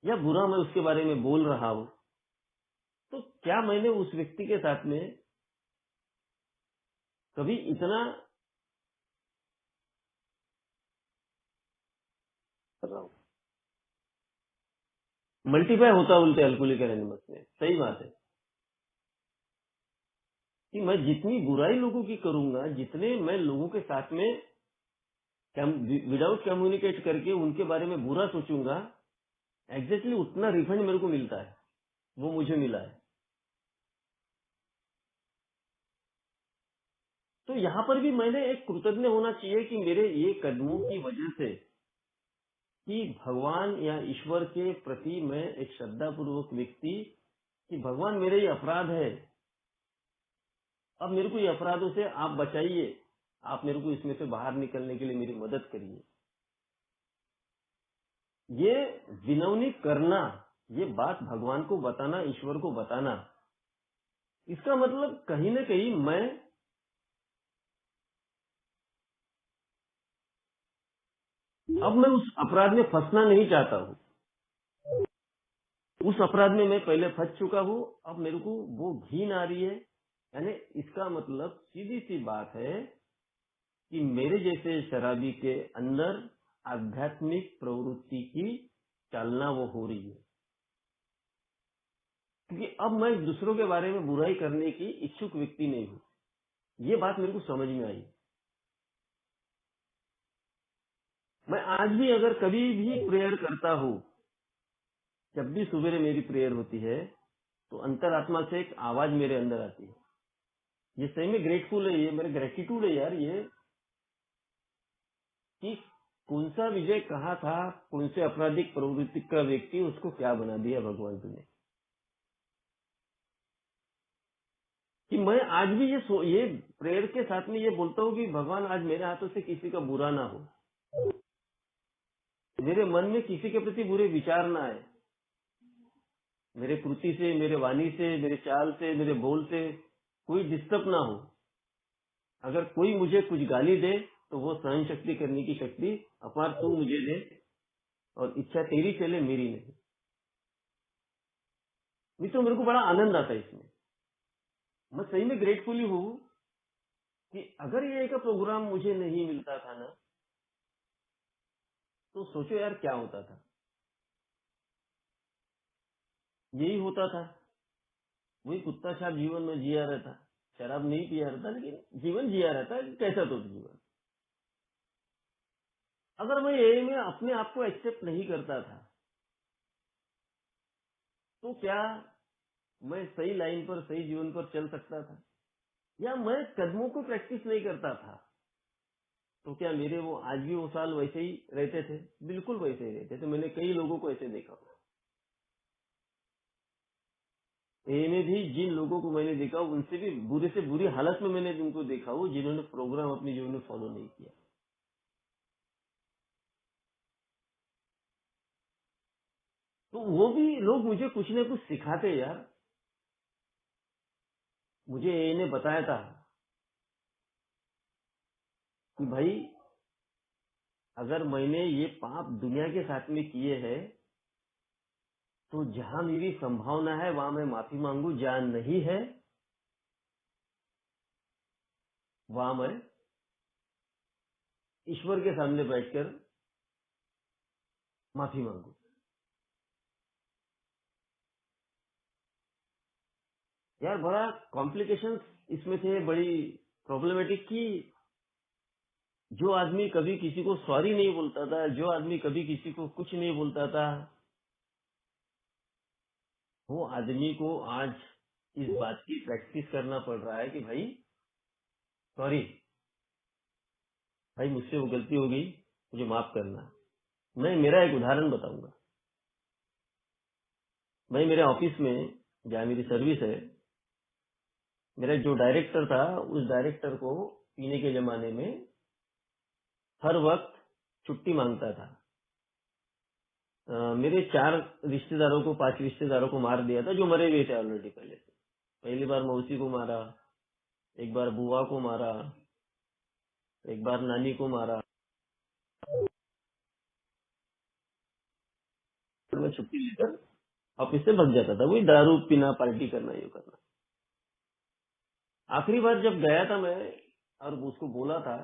या बुरा मैं उसके बारे में बोल रहा हूँ, तो क्या मैंने उस व्यक्ति के साथ में कभी इतना मल्टीप्लाई होता बोलते अल्कोहलिक एनोनिमस में। सही बात है कि मैं जितनी बुराई लोगों की करूंगा, जितने मैं लोगों के साथ में विदाउट कम्युनिकेट करके उनके बारे में बुरा सोचूंगा, एग्जैक्टली उतना रिफंड मेरे को मिलता है। वो मुझे मिला है। तो यहाँ पर भी मैंने एक कृतज्ञ होना चाहिए कि मेरे ये कदमों की वजह से, कि भगवान या ईश्वर के प्रति मैं एक श्रद्धापूर्वक व्यक्ति, कि भगवान मेरे ये अपराध है, अब मेरे को ये अपराधों से आप बचाइए, आप मेरे को इसमें से बाहर निकलने के लिए मेरी मदद करिए। ये विनवनी करना, ये बात भगवान को बताना, ईश्वर को बताना, इसका मतलब कहीं ना कहीं मैं अब मैं उस अपराध में फंसना नहीं चाहता हूँ। उस अपराध में मैं पहले फंस चुका हूँ, अब मेरे को वो घिन आ रही है। यानी इसका मतलब सीधी सी बात है कि मेरे जैसे शराबी के अंदर आध्यात्मिक प्रवृत्ति की चालना वो हो रही है, क्योंकि अब मैं दूसरों के बारे में बुराई करने की इच्छुक व्यक्ति नहीं हूँ। ये बात मेरे को समझ में आई। मैं आज भी अगर कभी भी प्रेयर करता हूँ, जब भी सुबह मेरी प्रेयर होती है, तो अंतरात्मा से एक आवाज मेरे अंदर आती है। ये सही में ग्रेटफुल है, ये मेरा ग्रेटिट्यूड है यार, ये कि कौन सा विजय कहा था, कौन से आपराधिक प्रवृत्ति का व्यक्ति, उसको क्या बना दिया भगवान तुमने। कि मैं आज भी ये प्रेयर के साथ में ये बोलता हूँ कि भगवान आज मेरे हाथों से किसी का बुरा ना हो, मेरे मन में किसी के प्रति बुरे विचार ना आए, मेरे कृति से, मेरे वाणी से, मेरे चाल से, मेरे बोल से कोई डिस्टर्ब ना हो। अगर कोई मुझे कुछ गाली दे तो वो सहन शक्ति करने की शक्ति अपार तू मुझे दे, और इच्छा तेरी चले मेरी नहीं। मित्रों, मेरे को बड़ा आनंद आता है इसमें। मैं सही में ग्रेटफुली हूँ कि अगर ये एक प्रोग्राम मुझे नहीं मिलता था ना, तो सोचो यार क्या होता था। यही होता था, वही कुत्ता छाप जीवन में जिया रहता, शराब नहीं पिया रहता लेकिन जीवन जिया रहता। कैसा तो जीवन। अगर मैं ये में अपने आप को एक्सेप्ट नहीं करता था तो क्या मैं सही लाइन पर, सही जीवन पर चल सकता था? या मैं कदमों को प्रैक्टिस नहीं करता था तो क्या मेरे वो आज भी वो साल वैसे ही रहते थे? बिल्कुल वैसे ही रहते थे। मैंने कई लोगों को ऐसे देखा। ए में भी जिन लोगों को मैंने देखा उनसे भी बुरे से बुरी हालत में मैंने उनको देखा हो, जिन्होंने प्रोग्राम अपने जीवन में फॉलो नहीं किया। तो वो भी लोग मुझे कुछ न कुछ सिखाते यार। मुझे ए ने बताया था कि भाई अगर मैंने ये पाप दुनिया के साथ में किए हैं तो जहां मेरी संभावना है वहां मैं माफी मांगू, जहां नहीं है वहां मैं ईश्वर के सामने बैठकर माफी मांगू। यार बड़ा कॉम्प्लिकेशन इसमें थे, बड़ी प्रॉब्लमेटिक की। जो आदमी कभी किसी को सॉरी नहीं बोलता था, जो आदमी कभी किसी को कुछ नहीं बोलता था, वो आदमी को आज इस बात की प्रैक्टिस करना पड़ रहा है कि भाई सॉरी, भाई मुझसे वो गलती हो गई, मुझे माफ करना। मैं मेरा एक उदाहरण बताऊंगा। भाई मेरे ऑफिस में जहाँ मेरी सर्विस है, मेरा जो डायरेक्टर था उस डायरेक्टर को पीने के जमाने में हर वक्त छुट्टी मांगता था। मेरे 4 रिश्तेदारों को, 5 रिश्तेदारों को मार दिया था जो मरे हुए थे ऑलरेडी पहले से। पहली बार मौसी को मारा, एक बार बुआ को मारा, एक बार नानी को मारा। फिर मैं छुट्टी लेकर ऑफिस से भाग जाता था, वही दारू पीना, पार्टी करना, ये करना। आखिरी बार जब गया था मैं और उसको बोला था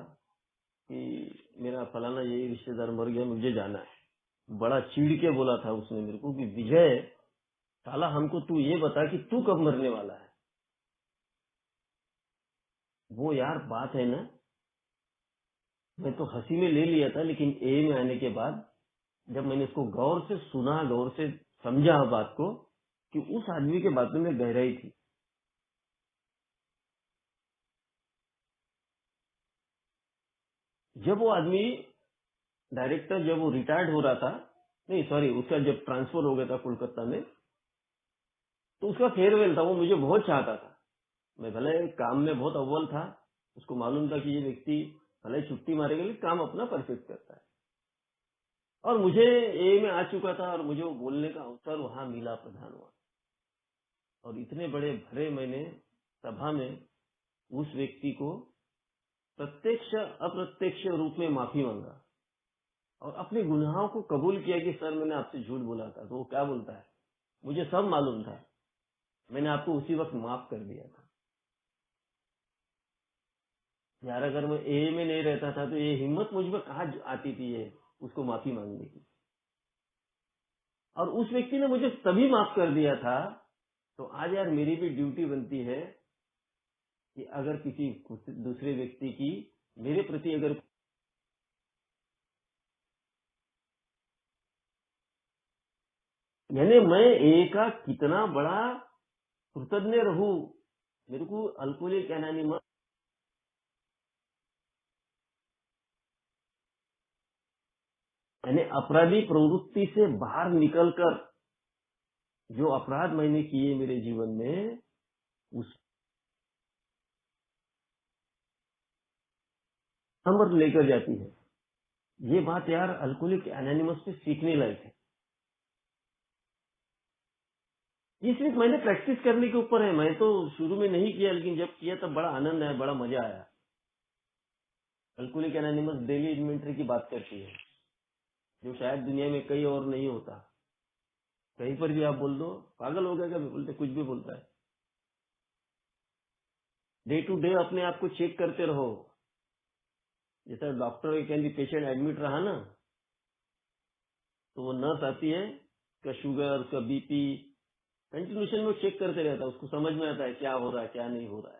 कि मेरा फलाना यही रिश्तेदार मर गया, मुझे जाना है, बड़ा चीड़ के बोला था उसने मेरे को कि विजय साला, हमको तू ये बता कि तू कब मरने वाला है। वो यार बात है ना, मैं तो हंसी में ले लिया था, लेकिन ए में आने के बाद जब मैंने इसको गौर से सुना, गौर से समझा बात को, कि उस आदमी के बातों में गहराई थी। जब वो आदमी डायरेक्टर, जब वो रिटायर्ड हो रहा था, नहीं सॉरी, उसका जब ट्रांसफर हो गया था कोलकाता में, तो उसका फेयरवेल था। वो मुझे बहुत चाहता था। मैं भले काम में बहुत अव्वल था, उसको मालूम था कि ये व्यक्ति भले छुट्टी मारेगा लेकिन काम अपना परफेक्ट करता है। और मुझे ए में आ चुका था और मुझे वो बोलने का अवसर वहां मिला, प्रधान हुआ। और इतने बड़े भरे मैंने सभा में उस व्यक्ति को प्रत्यक्ष अप्रत्यक्ष रूप में माफी मांगा और अपने गुनाहों को कबूल किया कि सर मैंने आपसे झूठ बोला था। तो वो क्या बोलता है, मुझे सब मालूम था, मैंने आपको उसी वक्त माफ कर दिया था। यार अगर मैं ए में नहीं रहता था तो ये हिम्मत मुझ में कहाँ आती थी ये उसको माफी मांगने की। और उस व्यक्ति ने मुझे तभी माफ कर दिया था। तो आज यार मेरी भी ड्यूटी बनती है कि अगर किसी दूसरे व्यक्ति की मेरे प्रति अगर, यानी मैं ए का कितना बड़ा कृतज्ञ रहूं। मेरे को अल्कोहलिक एनोनिमस, यानी अपराधी प्रवृत्ति से बाहर निकलकर जो अपराध मैंने किए मेरे जीवन में, उस नंबर लेकर जाती है। ये बात यार अल्कोहलिक एनोनिमस से सीखने लायक है। ये सिर्फ मैंने प्रैक्टिस करने के ऊपर है। मैं तो शुरू में नहीं किया, लेकिन जब किया तब बड़ा आनंद आया, बड़ा मजा आया। अल्कोहलिक एनोनिमस डेली इन्वेंटरी की बात करती है, जो शायद दुनिया में कहीं और नहीं होता। कहीं पर भी आप बोल दो, पागल हो गया क्या बोलते, कुछ भी बोलता है। डे टू डे अपने आप को चेक करते रहो। जैसा डॉक्टर के पेशेंट एडमिट रहा ना, तो वो नर्स आती है, उसका शुगर, उसका बीपी कंटिन्यूशन में चेक करते रहता है, उसको समझ में आता है क्या हो रहा है क्या नहीं हो रहा है।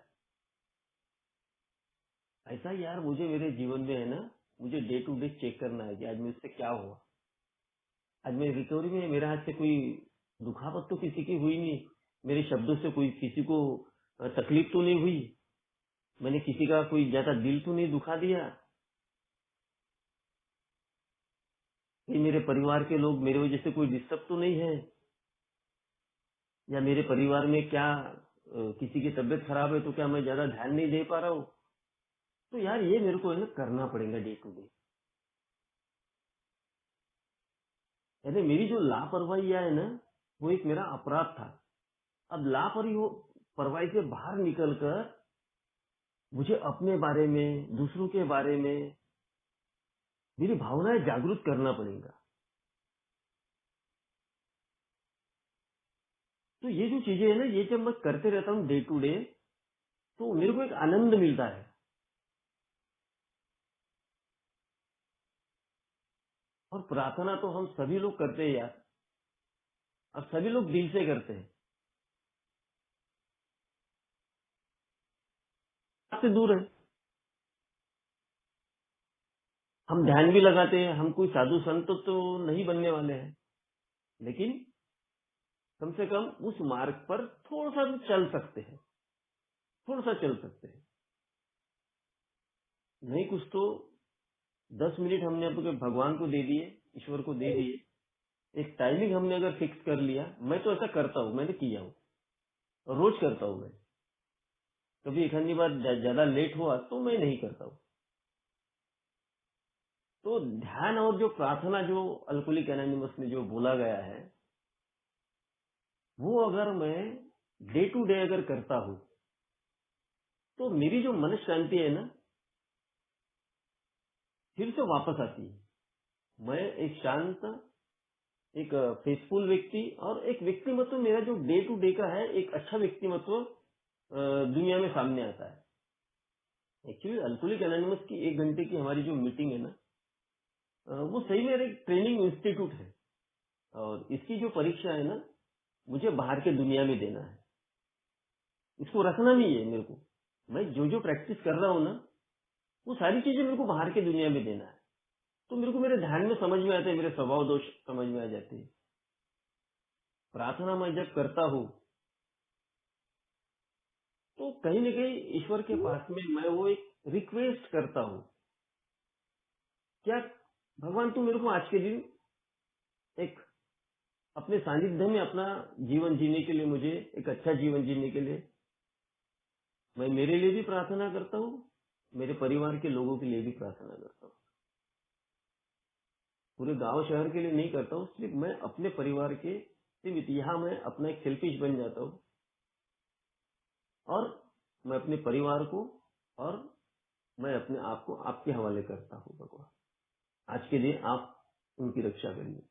ऐसा ही यार मुझे मेरे जीवन में है ना, मुझे डे टू डे चेक करना है कि आज मुझसे क्या हुआ। आज मैं रिकवरी में, मेरे हाथ से कोई दुखापत तो किसी की हुई नहीं, मेरे शब्दों से कोई किसी को तकलीफ तो नहीं हुई, मैंने किसी का कोई ज्यादा दिल तो नहीं दुखा दिया, कि मेरे परिवार के लोग मेरे वजह से कोई डिस्टर्ब तो नहीं है, या मेरे परिवार में क्या किसी की तबीयत खराब है तो क्या मैं ज्यादा ध्यान नहीं दे पा रहा हूँ। तो यार ये मेरे को है ना करना पड़ेगा डे टू डे। यानी मेरी जो लापरवाही है ना, वो एक मेरा अपराध था। अब लापरवाही से बाहर निकलकर मुझे अपने बारे में, दूसरों के बारे में मेरी भावनाएं जागरूक करना पड़ेगा। तो ये जो चीजें है ना, ये जब मैं करते रहता हूँ डे टू डे, तो मेरे को एक आनंद मिलता है। और प्रार्थना तो हम सभी लोग करते हैं यार, और सभी लोग दिल से करते हैं, से दूर है। हम ध्यान भी लगाते हैं, हम कोई साधु संत तो नहीं बनने वाले हैं, लेकिन कम से कम उस मार्ग पर थोड़ा सा तो चल सकते हैं, थोड़ा सा चल सकते हैं। नहीं कुछ तो 10 मिनट हमने अपने भगवान को दे दिए, ईश्वर को दे दिए, एक टाइमिंग हमने अगर फिक्स कर लिया। मैं तो ऐसा करता हूँ, मैंने किया हूँ, और रोज करता हूँ मैं। कभी एक आधी बार ज्यादा लेट हुआ तो मैं नहीं करता हूँ। तो ध्यान और जो प्रार्थना जो अल्कोहलिक एनोनिमस में जो बोला गया है, वो अगर मैं डे टू डे अगर करता हूँ, तो मेरी जो मन शांति है ना, फिर से वापस आती है। मैं एक शांत, एक फेसफुल व्यक्ति, और एक व्यक्तिमत्व मेरा जो डे टू डे का है, एक अच्छा व्यक्तिमत्व दुनिया में सामने आता है। एक्चुअली अल्कोहलिक एनोनिमस की 1 घंटे की हमारी जो मीटिंग है ना, वो सही में एक ट्रेनिंग इंस्टीट्यूट है, और इसकी जो परीक्षा है ना, मुझे बाहर के दुनिया में देना है। इसको रखना नहीं है मेरे को। मैं जो जो प्रैक्टिस कर रहा हूँ ना, वो सारी चीजें मेरे को बाहर के दुनिया में देना है। तो मेरे को मेरे ध्यान में समझ में आते हैं, मेरे स्वभाव दोष समझ में आ जाते हैं। प्रार्थना मैं जब करता हूँ, तो कहीं न कहीं ईश्वर के पास में मैं वो एक रिक्वेस्ट करता हूँ, क्या भगवान तू मेरे को आज के दिन एक अपने सानिध्य में अपना जीवन जीने के लिए, मुझे एक अच्छा जीवन जीने के लिए, मैं मेरे लिए भी प्रार्थना करता हूँ, मेरे परिवार के लोगों के लिए भी प्रार्थना करता हूँ। पूरे गांव शहर के लिए नहीं करता हूँ, सिर्फ मैं अपने परिवार के सीमित, यहाँ मैं अपना एक सेल्फिश बन जाता हूँ, और मैं अपने परिवार को और मैं अपने आप को आपके हवाले करता हूँ। भगवान आज के दिन आप उनकी रक्षा करिए।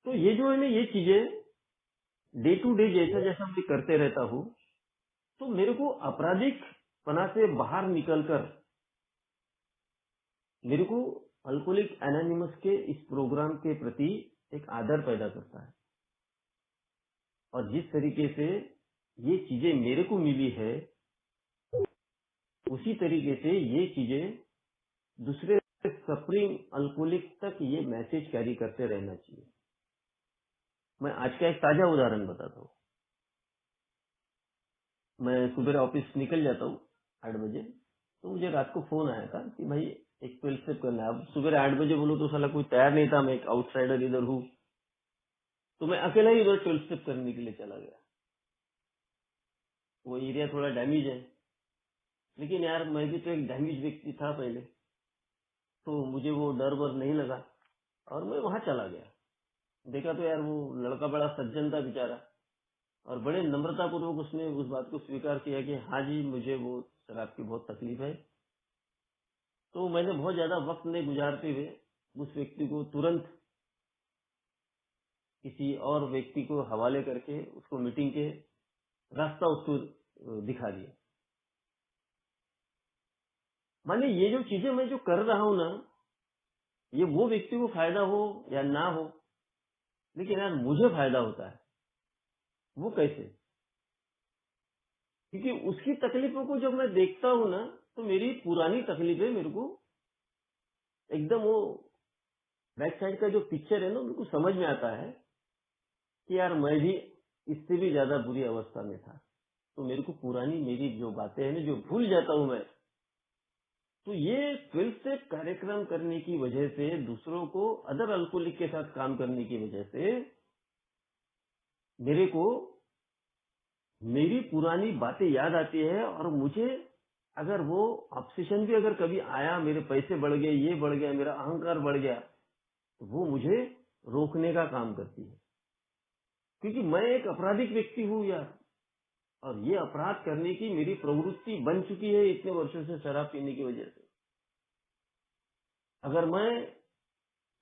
तो ये जो है ना, ये चीजें डे टू डे जैसा जैसा मैं करते रहता हूँ, तो मेरे को आपराधिक पना से बाहर निकलकर मेरे को अल्कोहलिक एनोनिमस के इस प्रोग्राम के प्रति एक आदर पैदा करता है। और जिस तरीके से ये चीजें मेरे को मिली है, उसी तरीके से ये चीजें दूसरे सफरिंग अल्कोहलिक तक ये मैसेज कैरी करते रहना चाहिए। मैं आज का एक ताजा उदाहरण बताता हूँ। मैं सुबह ऑफिस निकल जाता हूँ 8 बजे, तो मुझे रात को फोन आया था कि भाई एक 12 स्टेप करना है। अब सुबह 8 बजे बोलो तो साला कोई तैयार नहीं था, मैं एक आउटसाइडर इधर हूँ, तो मैं अकेला ही उधर 12 स्टेप करने के लिए चला गया। वो एरिया थोड़ा डैमेज है, लेकिन यार मैं भी तो एक डैमेज व्यक्ति था पहले, तो मुझे वो डर वर नहीं लगा, और मैं वहां चला गया। देखा तो यार वो लड़का बड़ा सज्जन था बेचारा, और बड़े नम्रतापूर्वक उसने उस बात को स्वीकार किया कि हाँ जी मुझे वो शराब की बहुत तकलीफ है। तो मैंने बहुत ज्यादा वक्त नहीं गुजारते हुए उस व्यक्ति को तुरंत किसी और व्यक्ति को हवाले करके उसको मीटिंग के रास्ता उसको दिखा दिया। माने ये जो चीजें मैं जो कर रहा हूँ ना, ये वो व्यक्ति को फायदा हो या ना हो, लेकिन यार मुझे फायदा होता है। वो कैसे? क्योंकि उसकी तकलीफों को जब मैं देखता हूँ ना, तो मेरी पुरानी तकलीफें मेरे को एकदम वो बैक साइड का जो पिक्चर है ना, मेरे को समझ में आता है कि यार मैं भी इससे भी ज्यादा बुरी अवस्था में था। तो मेरे को पुरानी मेरी जो बातें हैं ना, जो भूल जाता हूँ मैं। तो ये 12 स्टेप कार्यक्रम करने की वजह से, दूसरों को अदर अल्कोहलिक के साथ काम करने की वजह से मेरे को मेरी पुरानी बातें याद आती है। और मुझे अगर वो ऑब्सेशन भी अगर कभी आया, मेरे पैसे बढ़ गए, ये बढ़ गया, मेरा अहंकार बढ़ गया, तो वो मुझे रोकने का काम करती है। क्योंकि मैं एक आपराधिक व्यक्ति हूँ यार, और ये अपराध करने की मेरी प्रवृत्ति बन चुकी है इतने वर्षों से शराब पीने की वजह से। अगर मैं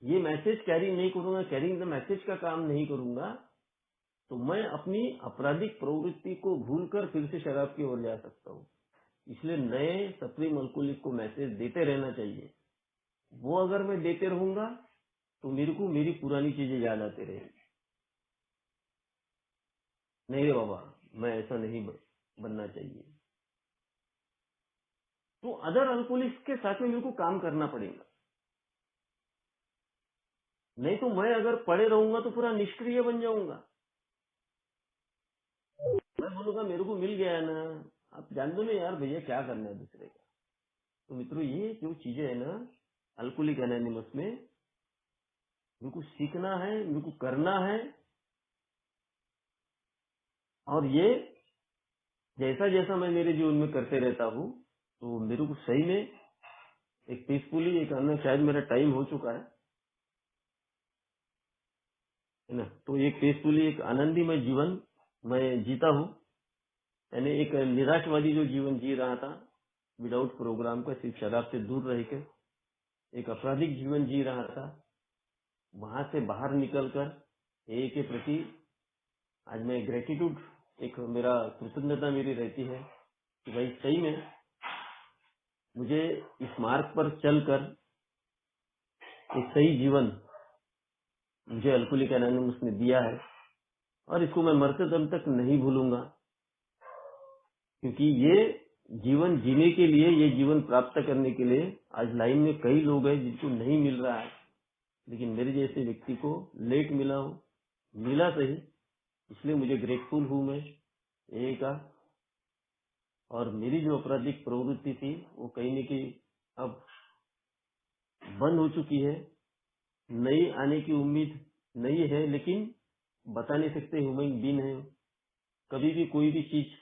ये मैसेज कैरी नहीं करूंगा, कैरिंग द मैसेज का काम नहीं करूंगा, तो मैं अपनी आपराधिक प्रवृत्ति को भूलकर फिर से शराब की ओर जा सकता हूँ। इसलिए नए सप्रीम अल्कोहलिक को मैसेज देते रहना चाहिए। वो अगर मैं देते रहूंगा तो मेरे को मेरी पुरानी चीजें याद आते रहेंगी। नहीं रे बाबा, मैं ऐसा नहीं बनना चाहिए। तो अदर अल्कोहलिक्स के साथ में मेरे को काम करना पड़ेगा। नहीं तो मैं अगर पड़े रहूंगा तो पूरा निष्क्रिय बन जाऊंगा। मैं बोलूंगा मेरे को मिल गया है ना, आप जान दो ना यार भैया, क्या करना है दूसरे का। तो मित्रों, ये जो चीजें है ना अल्कोहलिक एनोनिमस में, मेरे को सीखना है, मेरे को करना है। और ये जैसा जैसा मैं मेरे जीवन में करते रहता हूँ, तो मेरे को सही में एक पीसफुली, एक अन्य, शायद मेरा टाइम हो चुका है ना, तो एक पीसफुली, एक आनंदीमय जीवन मैं जीता हूँ। यानी एक निराशवादी जो जीवन जी रहा था, विदाउट प्रोग्राम का, सिर्फ शराब से दूर रह के एक आपराधिक जीवन जी रहा था, वहां से बाहर निकलकर ए के प्रति आज मैं ग्रेटिट्यूड, एक मेरा कृतज्ञता मेरी रहती है कि भाई सही में मुझे इस मार्ग पर चलकर एक सही जीवन मुझे अल्कोहलिक एनोनिमस ने दिया है। और इसको मैं मरते दम तक नहीं भूलूंगा, क्योंकि ये जीवन जीने के लिए, ये जीवन प्राप्त करने के लिए आज लाइन में कई लोग हैं जिनको नहीं मिल रहा है, लेकिन मेरे जैसे व्यक्ति को लेट मिला हो, मिला सही, इसलिए मुझे ग्रेटफुल हूं मैं ए का। और मेरी जो आपराधिक प्रवृत्ति थी वो कहीं न कहीं अब बंद हो चुकी है। नई आने की उम्मीद नहीं है, लेकिन बता नहीं सकते, ह्यूमन बीन है। कभी भी कोई भी चीज,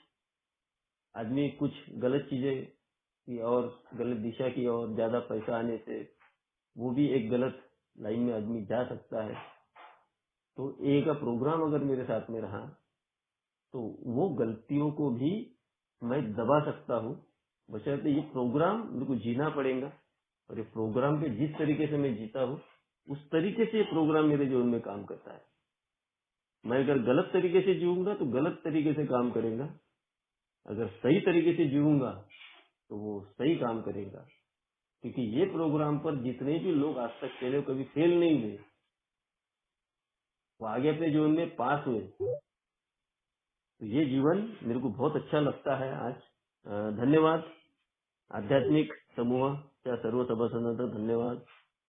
आदमी कुछ गलत चीजें की और गलत दिशा की और ज्यादा पैसा आने से वो भी एक गलत लाइन में आदमी जा सकता है। तो ए का प्रोग्राम अगर मेरे साथ में रहा तो वो गलतियों को भी मैं दबा सकता हूँ, बशर्ते ये प्रोग्राम मेरे को जीना पड़ेगा। और ये प्रोग्राम पे जिस तरीके से मैं जीता हूँ, उस तरीके से ये प्रोग्राम मेरे जीवन में काम करता है। मैं अगर गलत तरीके से जीऊंगा तो गलत तरीके से काम करेगा, अगर सही तरीके से जीऊंगा तो वो सही काम करेगा। क्योंकि ये प्रोग्राम पर जितने भी लोग आज तक चले, वो कभी फेल नहीं हुए, वो आगे अपने जीवन में पास हुए। तो ये जीवन मेरे को बहुत अच्छा लगता है आज। धन्यवाद आध्यात्मिक समूह त्या सर्व सभासदांचा धन्यवाद।